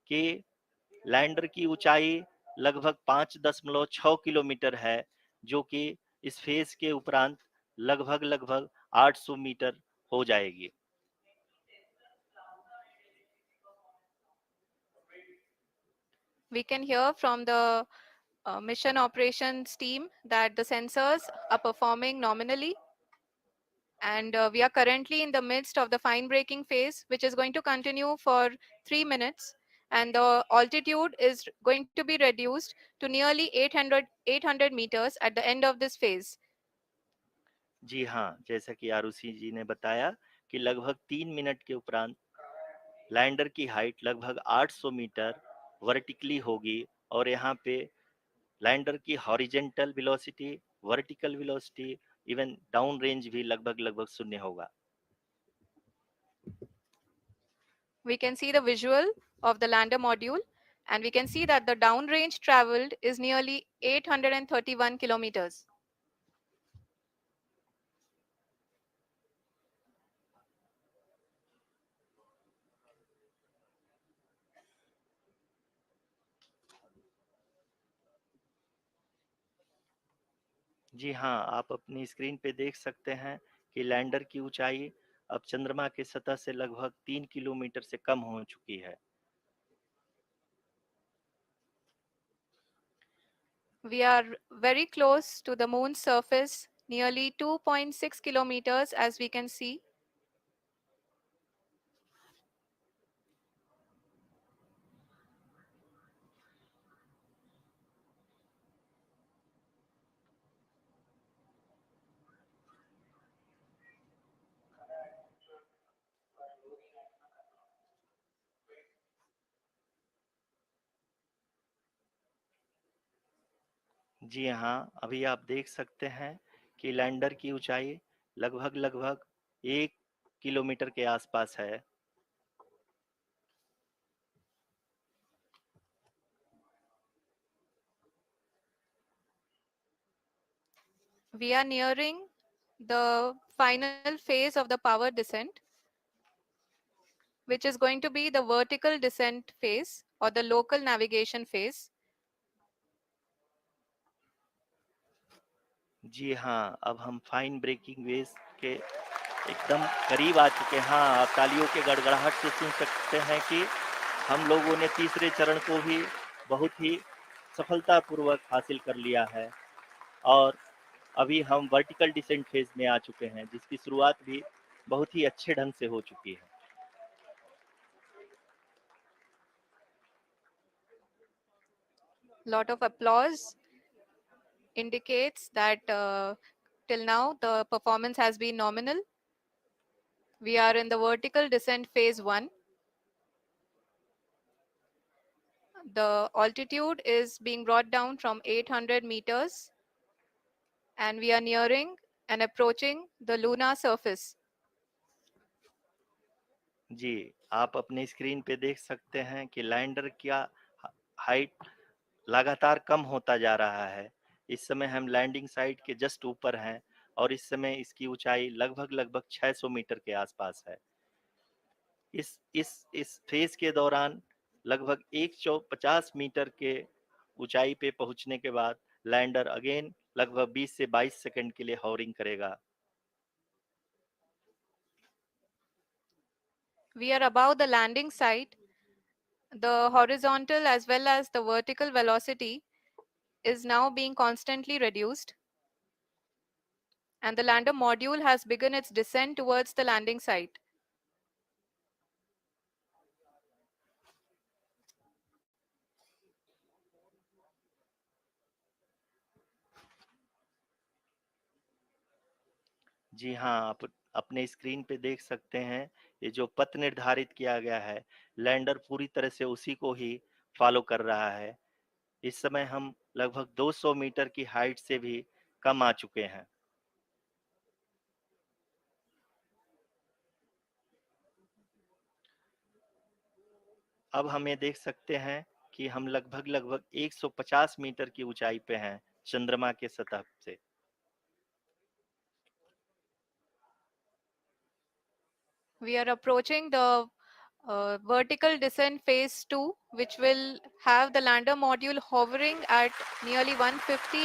कि लैंडर की ऊंचाई लगभग 5.6 किलोमीटर है, जो कि इस फेज के उपरांत लगभग लगभग 800 मीटर हो जाएगी। We can hear from the mission operations team that the sensors are performing nominally, and we are currently in the midst of the fine braking phase, which is going to continue for 3 minutes, and the altitude is going to be reduced to nearly 800 meters at the end of this phase. जी हाँ, जैसा कि आरुषि जी ने बताया कि लगभग 3 minute के उपरांत lander की हाइट लगभग 800 मीटर वर्टिकली होगी और यहाँ पे लैंडर की horizontal velocity, vertical velocity, even down range भी लगभग लगभग शून्य होगा। We can see the visual of the lander module, and we can see that the downrange traveled is nearly 831 kilometers. जी हाँ, आप अपनी स्क्रीन पे देख सकते हैं कि लैंडर की ऊंचाई अब चंद्रमा के सतह से लगभग 3 किलोमीटर से कम हो चुकी है। We are very close to the moon's surface, nearly 2.6 kilometers, as we can see. जी हाँ, अभी आप देख सकते हैं कि लैंडर की ऊंचाई लगभग लगभग 1 किलोमीटर के आसपास है। We are nearing the final phase of the power descent, which is going to be the vertical descent phase or the local navigation phase. जी हाँ, अब हम फाइन ब्रेकिंग वेव्स के एकदम करीब आ चुके हैं। हाँ, आप तालियों के गड़गड़ाहट से सुन सकते हैं कि हम लोगों ने तीसरे चरण को भी बहुत ही सफलतापूर्वक हासिल कर लिया है और अभी हम वर्टिकल डिसेंट फेज में आ चुके हैं, जिसकी शुरुआत भी बहुत ही अच्छे ढंग से हो चुकी है। Lot of applause indicates that till now the performance has been nominal. We are in the vertical descent phase 1. The altitude is being brought down from 800 meters, and we are nearing and approaching the lunar surface. जी, आप अपने screen पे देख सकते हैं कि lander का height लगातार कम होता जा रहा है। इस समय हम लैंडिंग साइट के जस्ट ऊपर हैं और इस समय इसकी ऊंचाई लगभग 600 मीटर के आसपास है। इस फेज के दौरान लगभग 150 मीटर के ऊंचाई पे पहुंचने के बाद लैंडर अगेन लगभग 20 से 22 सेकंड के लिए हॉवरिंग करेगा। We are above the landing site. The horizontal as well as the vertical velocity is now being constantly reduced, and the lander module has begun its descent towards the landing site. जी हाँ, आप अपने screen पे देख सकते हैं ये जो पथ निर्धारित किया गया है, लैंडर पूरी तरह से उसी को ही फॉलो कर रहा है। इस समय हम लगभग 200 मीटर की हाइट से भी कम आ चुके हैं। अब हम ये देख सकते हैं कि हम लगभग 150 मीटर की ऊंचाई पे हैं चंद्रमा के सतह से। We are approaching the vertical descent phase 2, which will have the lander module hovering at nearly 150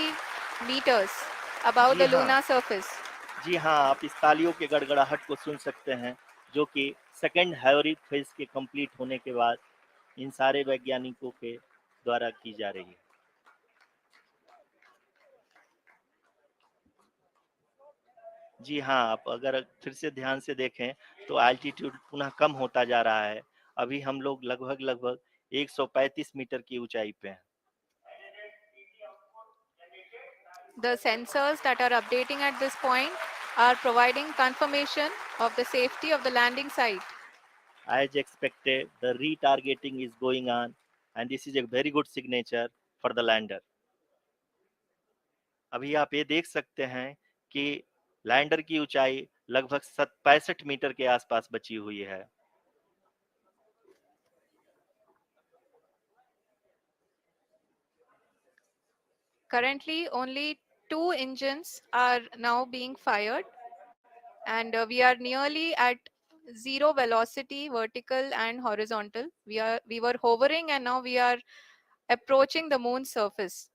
meters above ji the हाँ, lunar surface. जी हाँ, आप इस तालियों के गड़गड़ाहट को सुन सकते हैं जो कि सेकंड हैवरिक फेज के कंप्लीट होने के बाद इन सारे वैज्ञानिकों के द्वारा की जा रही है। जी हाँ, आप अगर फिर से ध्यान से देखें तो एल्टीट्यूड पुनः कम होता जा रहा है। अभी हम लोग लगभग 135 मीटर की ऊंचाई पे हैं। The sensors that are updating at this point are providing confirmation of the safety of the landing site. As expected, the retargeting is going on and this is a very good signature for the lander. अभी आप ये देख सकते हैं कि lander की ऊंचाई लगभग 65 मीटर के आसपास बची हुई है। Currently, only 2 engines are now being fired, and we are nearly at zero velocity, vertical and horizontal. We were hovering, and now we are approaching the moon's surface.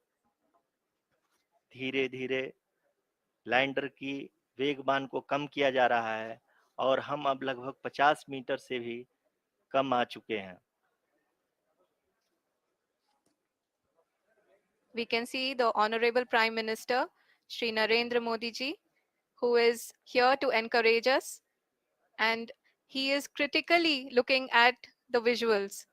धीरे धीरे लैंडर की वेगमान को कम किया जा रहा है और हम अब लगभग 50 मीटर से भी कम आ चुके हैं। We can see the Honorable Prime Minister, Shri Narendra Modi ji, who is here to encourage us, and he is critically looking at the visuals.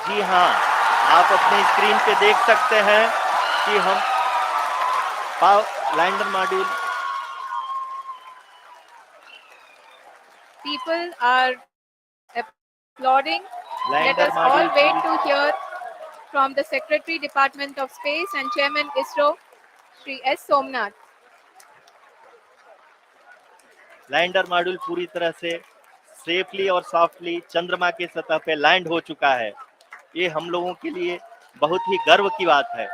जी हाँ, आप अपने स्क्रीन पे देख सकते हैं कि हम lander module People are applauding. Let lander us all module wait to hear from the Secretary, Department of Space and Chairman ISRO, Shri S. Somnath. Lander module पूरी तरह से सेफली और सॉफ्टली चंद्रमा के सतह पे लैंड हो चुका है। ये हम लोगों के लिए बहुत ही गर्व की बात है।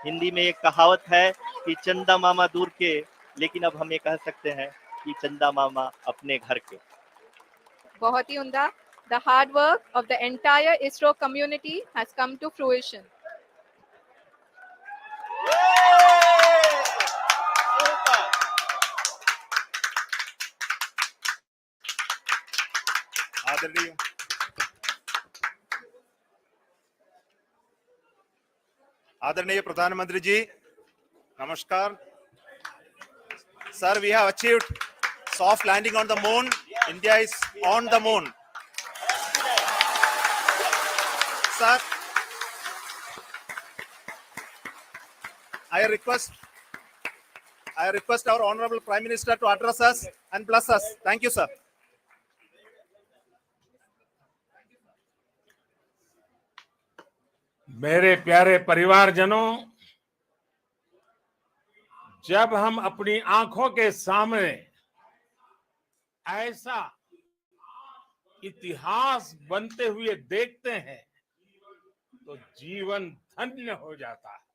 हिंदी में एक कहावत है कि चंदा मामा दूर के, लेकिन अब हम ये कह सकते हैं कि चंदा मामा अपने घर के। बहुत ही उम्दा. The hard work of the entire ISRO community has come to fruition. आदरणीय आदरणीय प्रधानमंत्री जी, नमस्कार. Sir, we have achieved soft landing on the moon. India is on the moon. Sir, I request our Honorable Prime Minister to address us and bless us. Thank you, sir. मेरे प्यारे परिवारजनों, जब हम अपनी आंखों के सामने ऐसा इतिहास बनते हुए देखते हैं तो जीवन धन्य हो जाता है।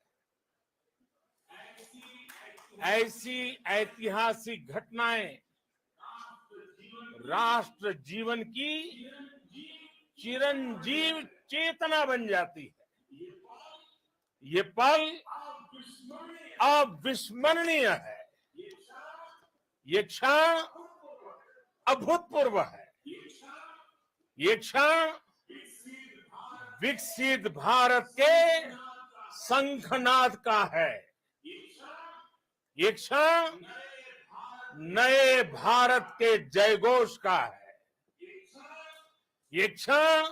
ऐसी ऐतिहासिक घटनाएं राष्ट्र जीवन की चिरंजीव चेतना बन जाती है। ये पल अविस्मरणीय है। ये क्षण अभूतपूर्व है। ये क्षण विकसित भारत के शंखनाद का है। ये क्षण नए भारत के जयघोष का है। ये क्षण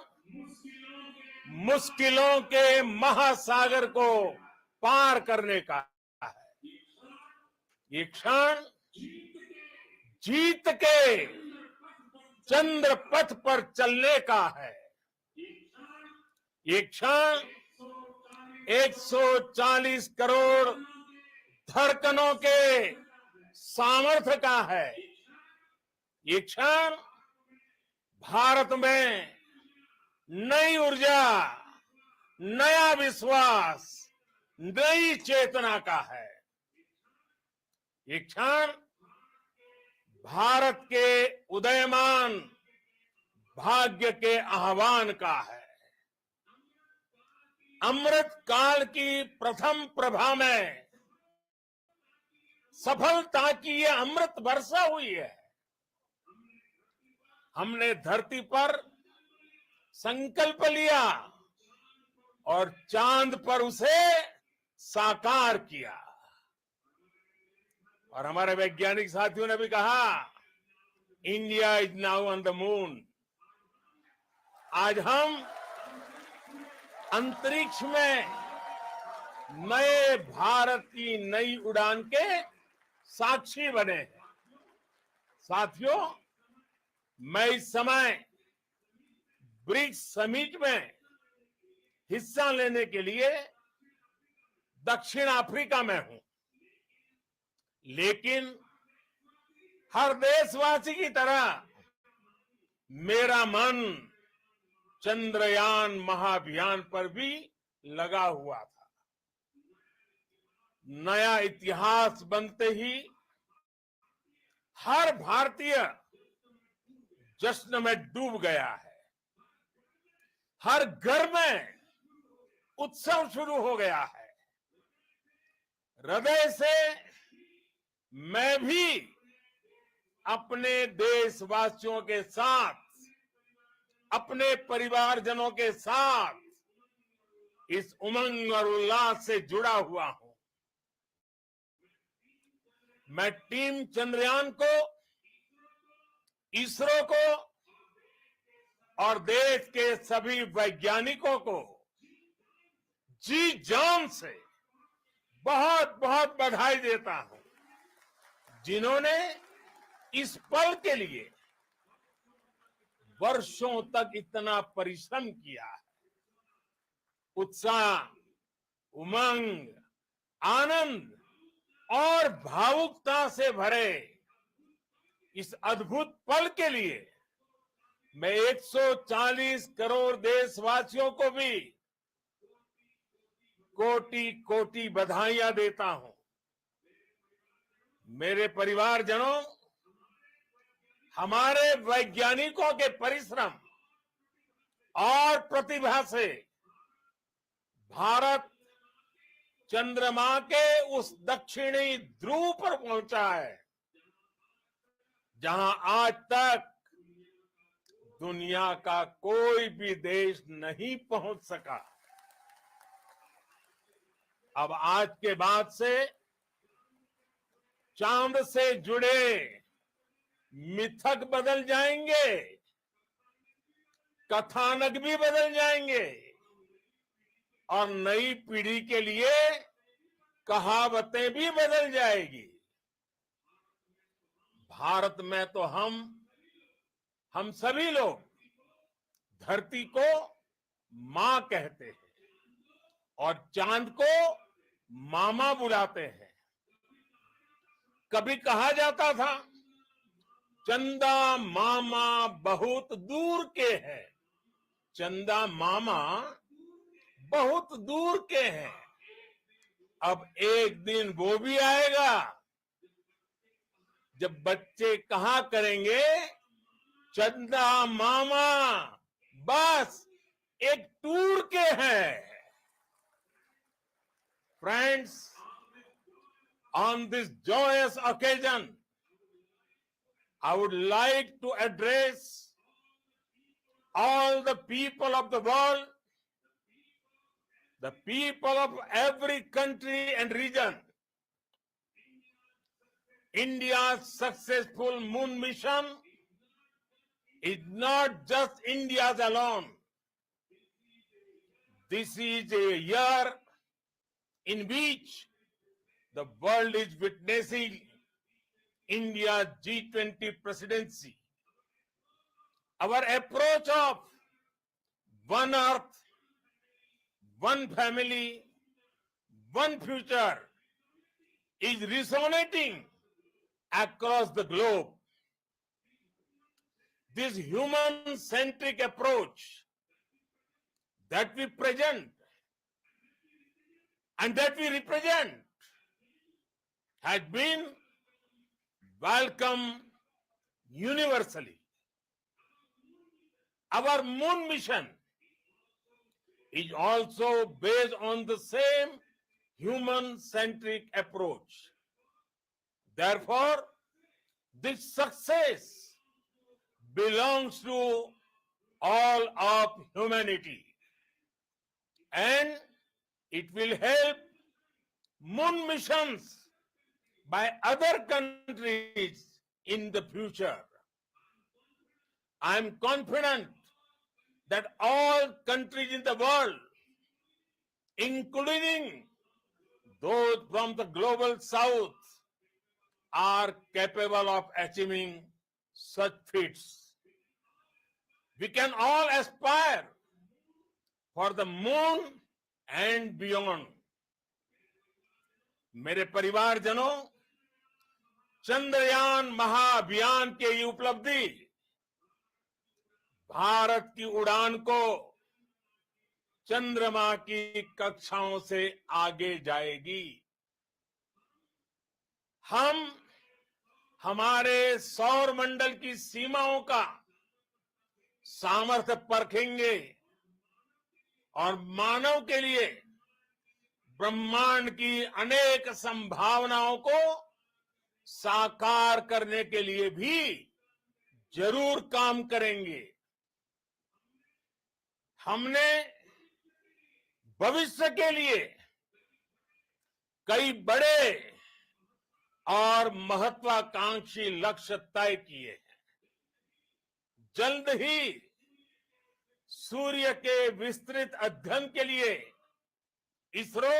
मुश्किलों के महासागर को पार करने का है। ये क्षण जीत के चंद्र पथ पर चलने का है। ये क्षण 140 करोड़ धड़कनों के सामर्थ्य का है। ये क्षण भारत में नई ऊर्जा, नया विश्वास, नई चेतना का है। ये क्षण भारत के उदयमान भाग्य के आह्वान का है। अमृत काल की प्रथम प्रभा में सफलता की ये अमृत वर्षा हुई है। हमने धरती पर संकल्प लिया और चांद पर उसे साकार किया। और हमारे वैज्ञानिक साथियों ने भी कहा, India is now on the moon. आज हम अंतरिक्ष में नए भारत की नई उड़ान के साक्षी बने हैं। साथियों, मैं इस समय ब्रिक्स समिट में हिस्सा लेने के लिए दक्षिण अफ्रीका में हूं, लेकिन हर देशवासी की तरह मेरा मन चंद्रयान महाअभियान पर भी लगा हुआ था। नया इतिहास बनते ही हर भारतीय जश्न में डूब गया है। हर घर में उत्सव शुरू हो गया है। हृदय से मैं भी अपने देशवासियों के साथ, अपने परिवारजनों के साथ इस उमंग और उल्लास से जुड़ा हुआ हूं। मैं टीम चंद्रयान को, इसरो को और देश के सभी वैज्ञानिकों को जी जान से बहुत बहुत बधाई देता हूं, जिन्होंने इस पल के लिए वर्षों तक इतना परिश्रम किया है। उत्साह, उमंग, आनंद और भावुकता से भरे इस अद्भुत पल के लिए मैं 140 करोड़ देशवासियों को भी कोटि कोटि बधाइयां देता हूं। मेरे परिवारजनों, हमारे वैज्ञानिकों के परिश्रम और प्रतिभा से भारत चंद्रमा के उस दक्षिणी ध्रुव पर पहुंचा है, जहां आज तक दुनिया का कोई भी देश नहीं पहुंच सका। अब आज के बाद से चांद से जुड़े मिथक बदल जाएंगे, कथानक भी बदल जाएंगे और नई पीढ़ी के लिए कहावतें भी बदल जाएगी। भारत में तो हम सभी लोग धरती को मां कहते हैं और चांद को मामा बुलाते हैं। कभी कहा जाता था चंदा मामा बहुत दूर के हैं, चंदा मामा बहुत दूर के हैं। अब एक दिन वो भी आएगा जब बच्चे कहा करेंगे चंदा मामा बस एक टूर के हैं। Friends, on this joyous occasion, I would like to address all the people of the world, the people of every country and region. India's successful moon mission is not just India's alone. This is a year in which the world is witnessing India's G20 presidency. Our approach of one earth, one family, one future is resonating across the globe. This human-centric approach that we present and that we represent has been welcomed universally. Our moon mission is also based on the same human-centric approach. Therefore, this success belongs to all of humanity, and it will help moon missions by other countries in the future. I am confident that all countries in the world, including those from the global south, are capable of achieving such feats. We can all aspire for the moon and beyond. मेरे परिवारजनों, चंद्रयान महाअभियान के ये उपलब्धि भारत की उड़ान को चंद्रमा की कक्षाओं से आगे जाएगी। हम हमारे सौर मंडल की सीमाओं का सामर्थ्य परखेंगे और मानव के लिए ब्रह्मांड की अनेक संभावनाओं को साकार करने के लिए भी जरूर काम करेंगे। हमने भविष्य के लिए कई बड़े और महत्वाकांक्षी लक्ष्य तय किए हैं। जल्द ही सूर्य के विस्तृत अध्ययन के लिए ISRO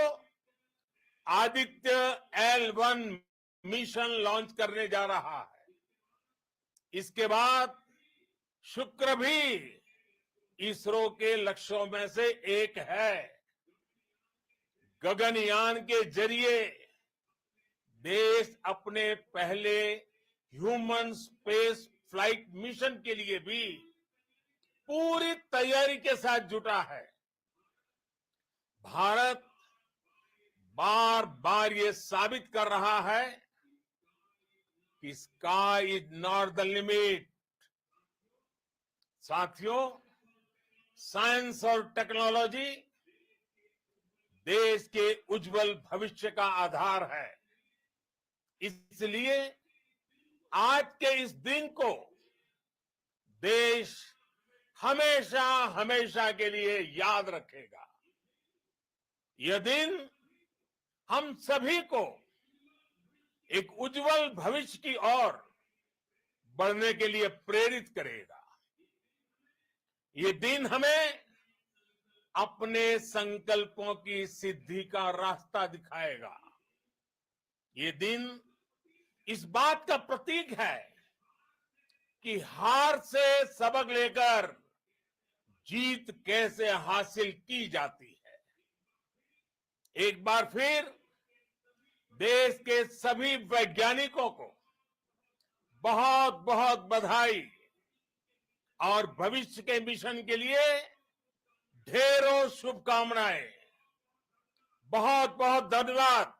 Aditya L1 mission launch करने जा रहा है। इसके बाद शुक्र भी इसरो के लक्ष्यों में से एक है। गगनयान के जरिए देश अपने पहले ह्यूमन स्पेस फ्लाइट मिशन के लिए भी पूरी तैयारी के साथ जुटा है। भारत बार बार ये साबित कर रहा है कि sky is not the limit. साथियों, साइंस और टेक्नोलॉजी देश के उज्जवल भविष्य का आधार है। इसलिए आज के इस दिन को देश हमेशा हमेशा के लिए याद रखेगा। यह दिन हम सभी को एक उज्जवल भविष्य की ओर बढ़ने के लिए प्रेरित करेगा। ये दिन हमें अपने संकल्पों की सिद्धि का रास्ता दिखाएगा। ये दिन इस बात का प्रतीक है कि हार से सबक लेकर जीत कैसे हासिल की जाती है। एक बार फिर देश के सभी वैज्ञानिकों को बहुत बहुत बधाई और भविष्य के मिशन के लिए ढेरों शुभकामनाएं। बहुत बहुत धन्यवाद।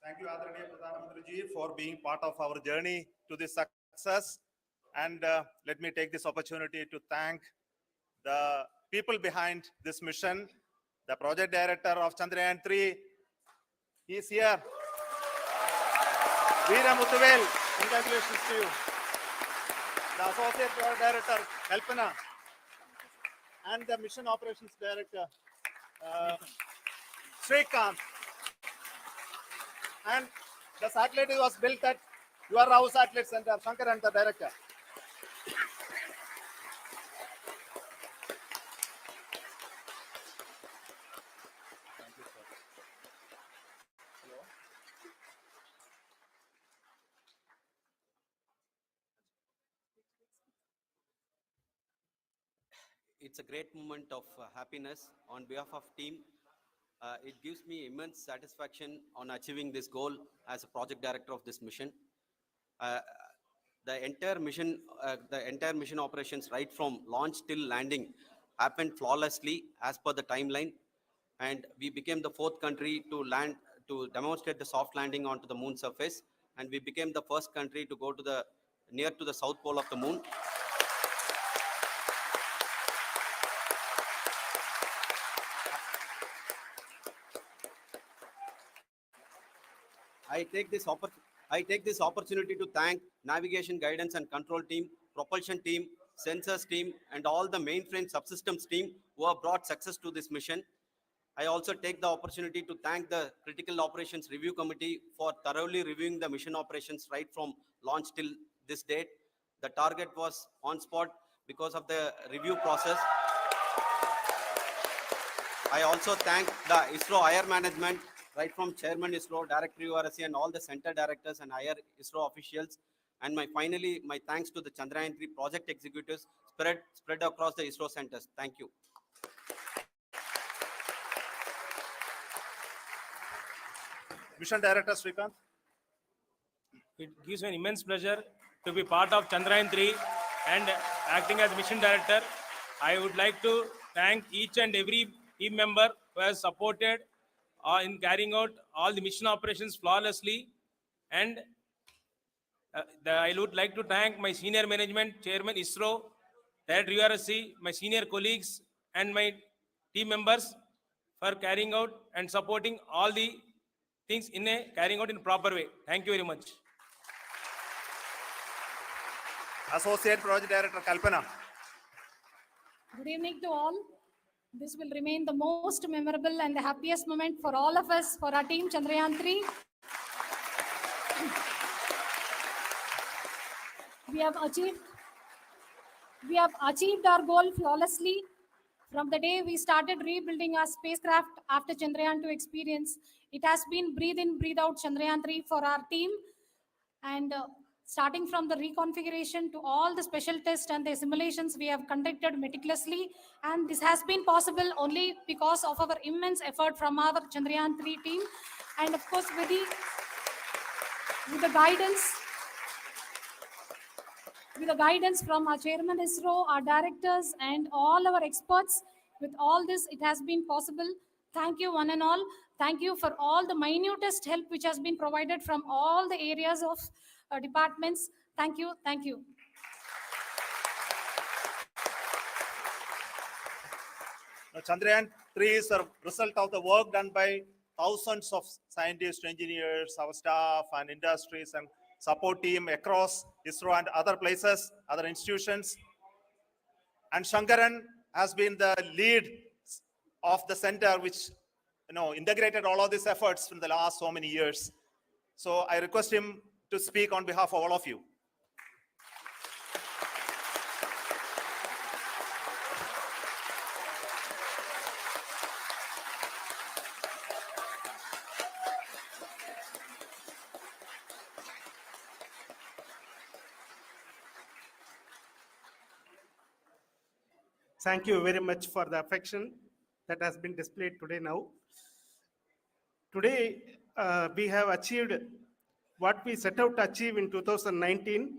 Thank you, Adharaniya Pradhan Mantri ji, for being part of our journey to this success. And let me take this opportunity to thank the people behind this mission, the project director of Chandrayaan-3. He is here. Veera Muthuvel, congratulations to you. The associate project director, Kalpana, and the mission operations director, Srikanth. And the satellite was built at your house satellite center, Shankaran, the director. It's a great moment of happiness on behalf of team. It gives me immense satisfaction on achieving this goal as a project director of this mission. The entire mission operations right from launch till landing happened flawlessly as per the timeline, and we became the fourth country to land to demonstrate the soft landing onto the moon surface, and we became the first country to go to the near to the south pole of the moon. I take this opportunity to thank navigation, guidance and control team, propulsion team, sensors team, and all the mainframe subsystems team who have brought success to this mission. I also take the opportunity to thank the Critical Operations Review Committee for thoroughly reviewing the mission operations right from launch till this date. The target was on spot because of the review process. I also thank the ISRO higher management, right from Chairman ISRO, Director URSC, and all the center directors and higher ISRO officials. And finally, my thanks to the Chandrayaan-3 project executives spread across the ISRO centers. Thank you. Mission Director Srikanth. It gives me an immense pleasure to be part of Chandrayaan-3 and acting as mission director. I would like to thank each and every team member who has supported in carrying out all the mission operations flawlessly. And I would like to thank my senior management, Chairman ISRO, Director URSC, my senior colleagues and my team members for carrying out and supporting all the things carrying out in a proper way. Thank you very much. Associate Project Director Kalpana. Good evening to all. This will remain the most memorable and the happiest moment for all of us, for our team Chandrayaan-3. We have achieved our goal flawlessly. From the day we started rebuilding our spacecraft after Chandrayaan-2 experience, it has been breathe in, breathe out Chandrayaan-3 for our team. And starting from the reconfiguration to all the special tests and the simulations we have conducted meticulously. And this has been possible only because of our immense effort from our Chandrayaan-3 team. And of course, with the guidance from our Chairman ISRO, our directors, and all our experts. With all this, it has been possible. Thank you, one and all. Thank you for all the minutest help which has been provided from all the areas of departments. Thank you. Thank you. Now, Chandrayaan-3 is a result of the work done by thousands of scientists, engineers, our staff, and industries and support team across ISRO and other places, other institutions. And Shankaran has been the lead of the center which integrated all of these efforts in the last so many years. So I request him to speak on behalf of all of you. Thank you very much for the affection that has been displayed today now. Today, we have achieved what we set out to achieve in 2019.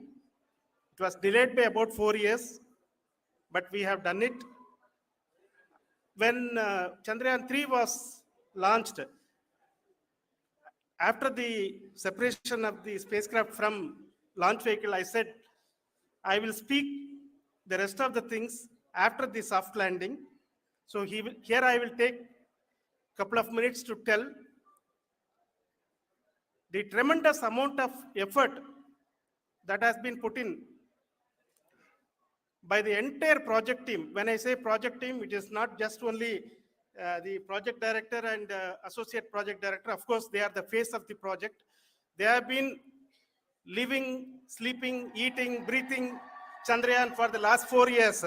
It was delayed by about 4 years, but we have done it. When Chandrayaan-3 was launched, after the separation of the spacecraft from launch vehicle, I said, I will speak the rest of the things after the soft landing. So here I will take a couple of minutes to tell the tremendous amount of effort that has been put in by the entire project team. When I say project team, it is not just only the project director and associate project director. Of course, they are the face of the project. They have been living, sleeping, eating, breathing Chandrayaan for the last 4 years.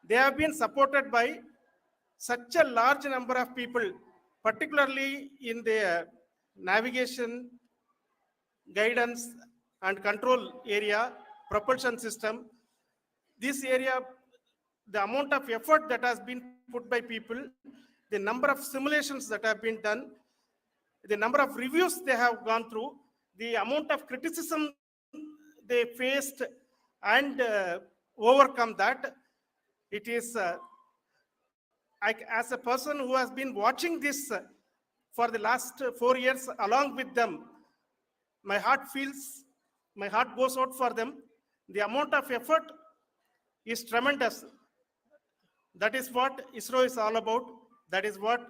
They have been supported by such a large number of people, particularly in the navigation, guidance and control area, propulsion system. This area, the amount of effort that has been put by people, the number of simulations that have been done, the number of reviews they have gone through, the amount of criticism they faced and overcome that. It is, as a person who has been watching this for the last 4 years along with them, my heart goes out for them. The amount of effort is tremendous. That is what ISRO is all about. That is what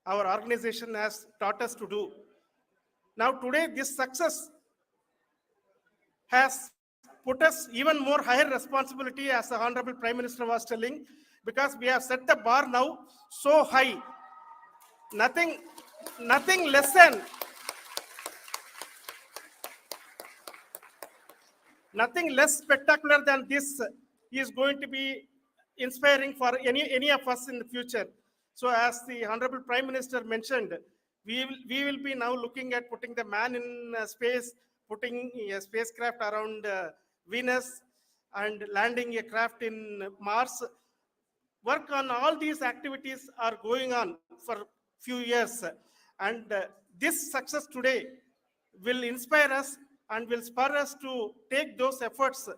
our organization has taught us to do. Now today, this success has put us even more higher responsibility, as the Honorable Prime Minister was telling, because we have set the bar now so high. Nothing less than nothing less spectacular than this is going to be inspiring for any of us in the future. So as the Honorable Prime Minister mentioned, we will be now looking at putting the man in space, putting a spacecraft around Venus and landing a craft in Mars. Work on all these activities are going on for few years. And this success today will inspire us and will spur us to take those efforts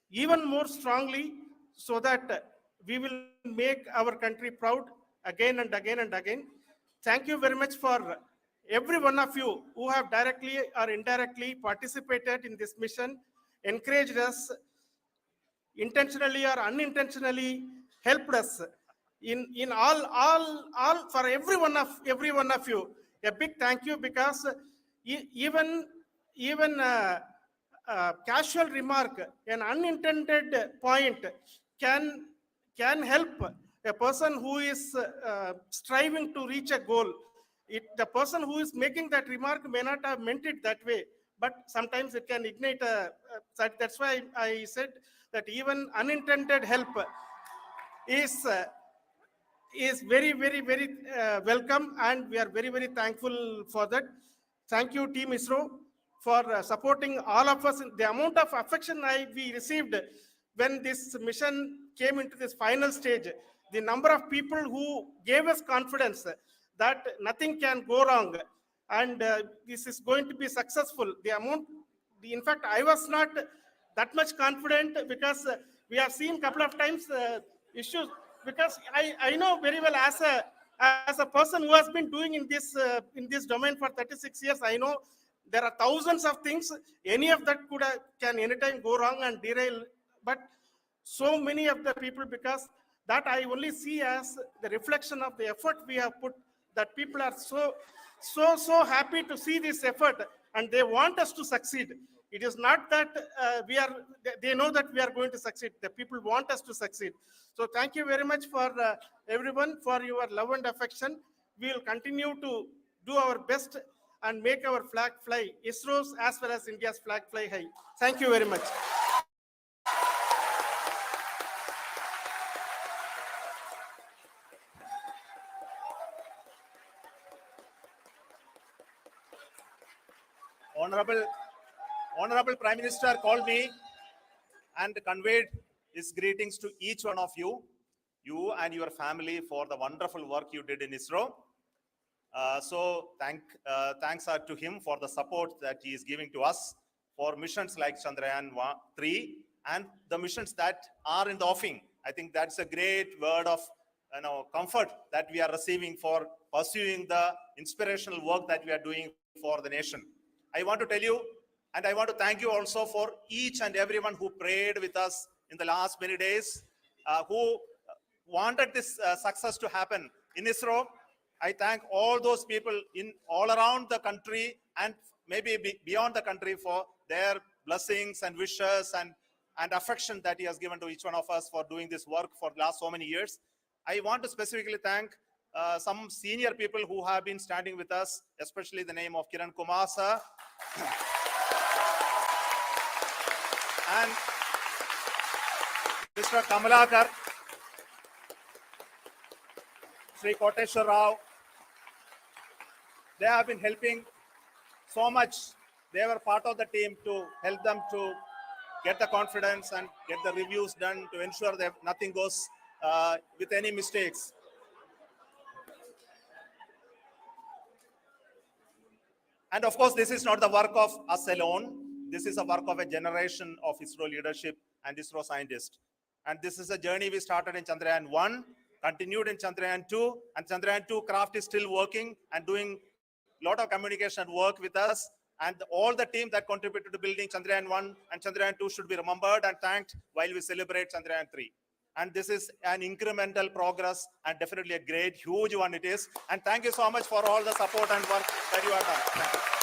even more strongly, so that we will make our country proud again and again and again. Thank you very much for every one of you who have directly or indirectly participated in this mission, encouraged us, intentionally or unintentionally helped us in all for every one of you. A big thank you, because even casual remark, an unintended point can help a person who is striving to reach a goal. The person who is making that remark may not have meant it that way, but sometimes it can ignite that's why I said that even unintended help is very, very, very welcome, and we are very, very thankful for that. Thank you, Team ISRO, for supporting all of us. The amount of affection we received when this mission came into this final stage, the number of people who gave us confidence that nothing can go wrong and this is going to be successful. In fact, I was not that much confident, because we have seen a couple of times issues, because I know very well, as a person who has been doing in this domain for 36 years, I know there are thousands of things. Any of that can anytime go wrong and derail. But so many of the people, because that I only see as the reflection of the effort we have put, that people are so happy to see this effort and they want us to succeed. It is not that they know that we are going to succeed. The people want us to succeed. So thank you very much for everyone for your love and affection. We will continue to do our best and make our flag fly, ISRO's as well as India's flag fly high. Thank you very much. Honorable Prime Minister called me and conveyed his greetings to each one of you and your family for the wonderful work you did in ISRO. So thanks are to him for the support that he is giving to us for missions like Chandrayaan-3 and the missions that are in the offing. I think that's a great word of comfort that we are receiving for pursuing the inspirational work that we are doing for the nation. I want to tell you, and I want to thank you also for each and everyone who prayed with us in the last many days, who wanted this success to happen in ISRO. I thank all those people in all around the country and maybe beyond the country for their blessings and wishes and affection that he has given to each one of us for doing this work for the last so many years. I want to specifically thank some senior people who have been standing with us, especially the name of Kiran Kumar sir and Mr. Kamalakar, Sri Koteshwar Rao. They have been helping so much. They were part of the team to help them to get the confidence and get the reviews done to ensure that nothing goes with any mistakes. And of course, this is not the work of us alone. This is a work of a generation of ISRO leadership and ISRO scientists. And this is a journey we started in Chandrayaan-1, continued in Chandrayaan-2, and Chandrayaan-2 craft is still working and doing a lot of communication work with us. And all the team that contributed to building Chandrayaan-1 and Chandrayaan-2 should be remembered and thanked while we celebrate Chandrayaan-3. And this is an incremental progress and definitely a great, huge one it is. And thank you so much for all the support and work that you have done. Thank you.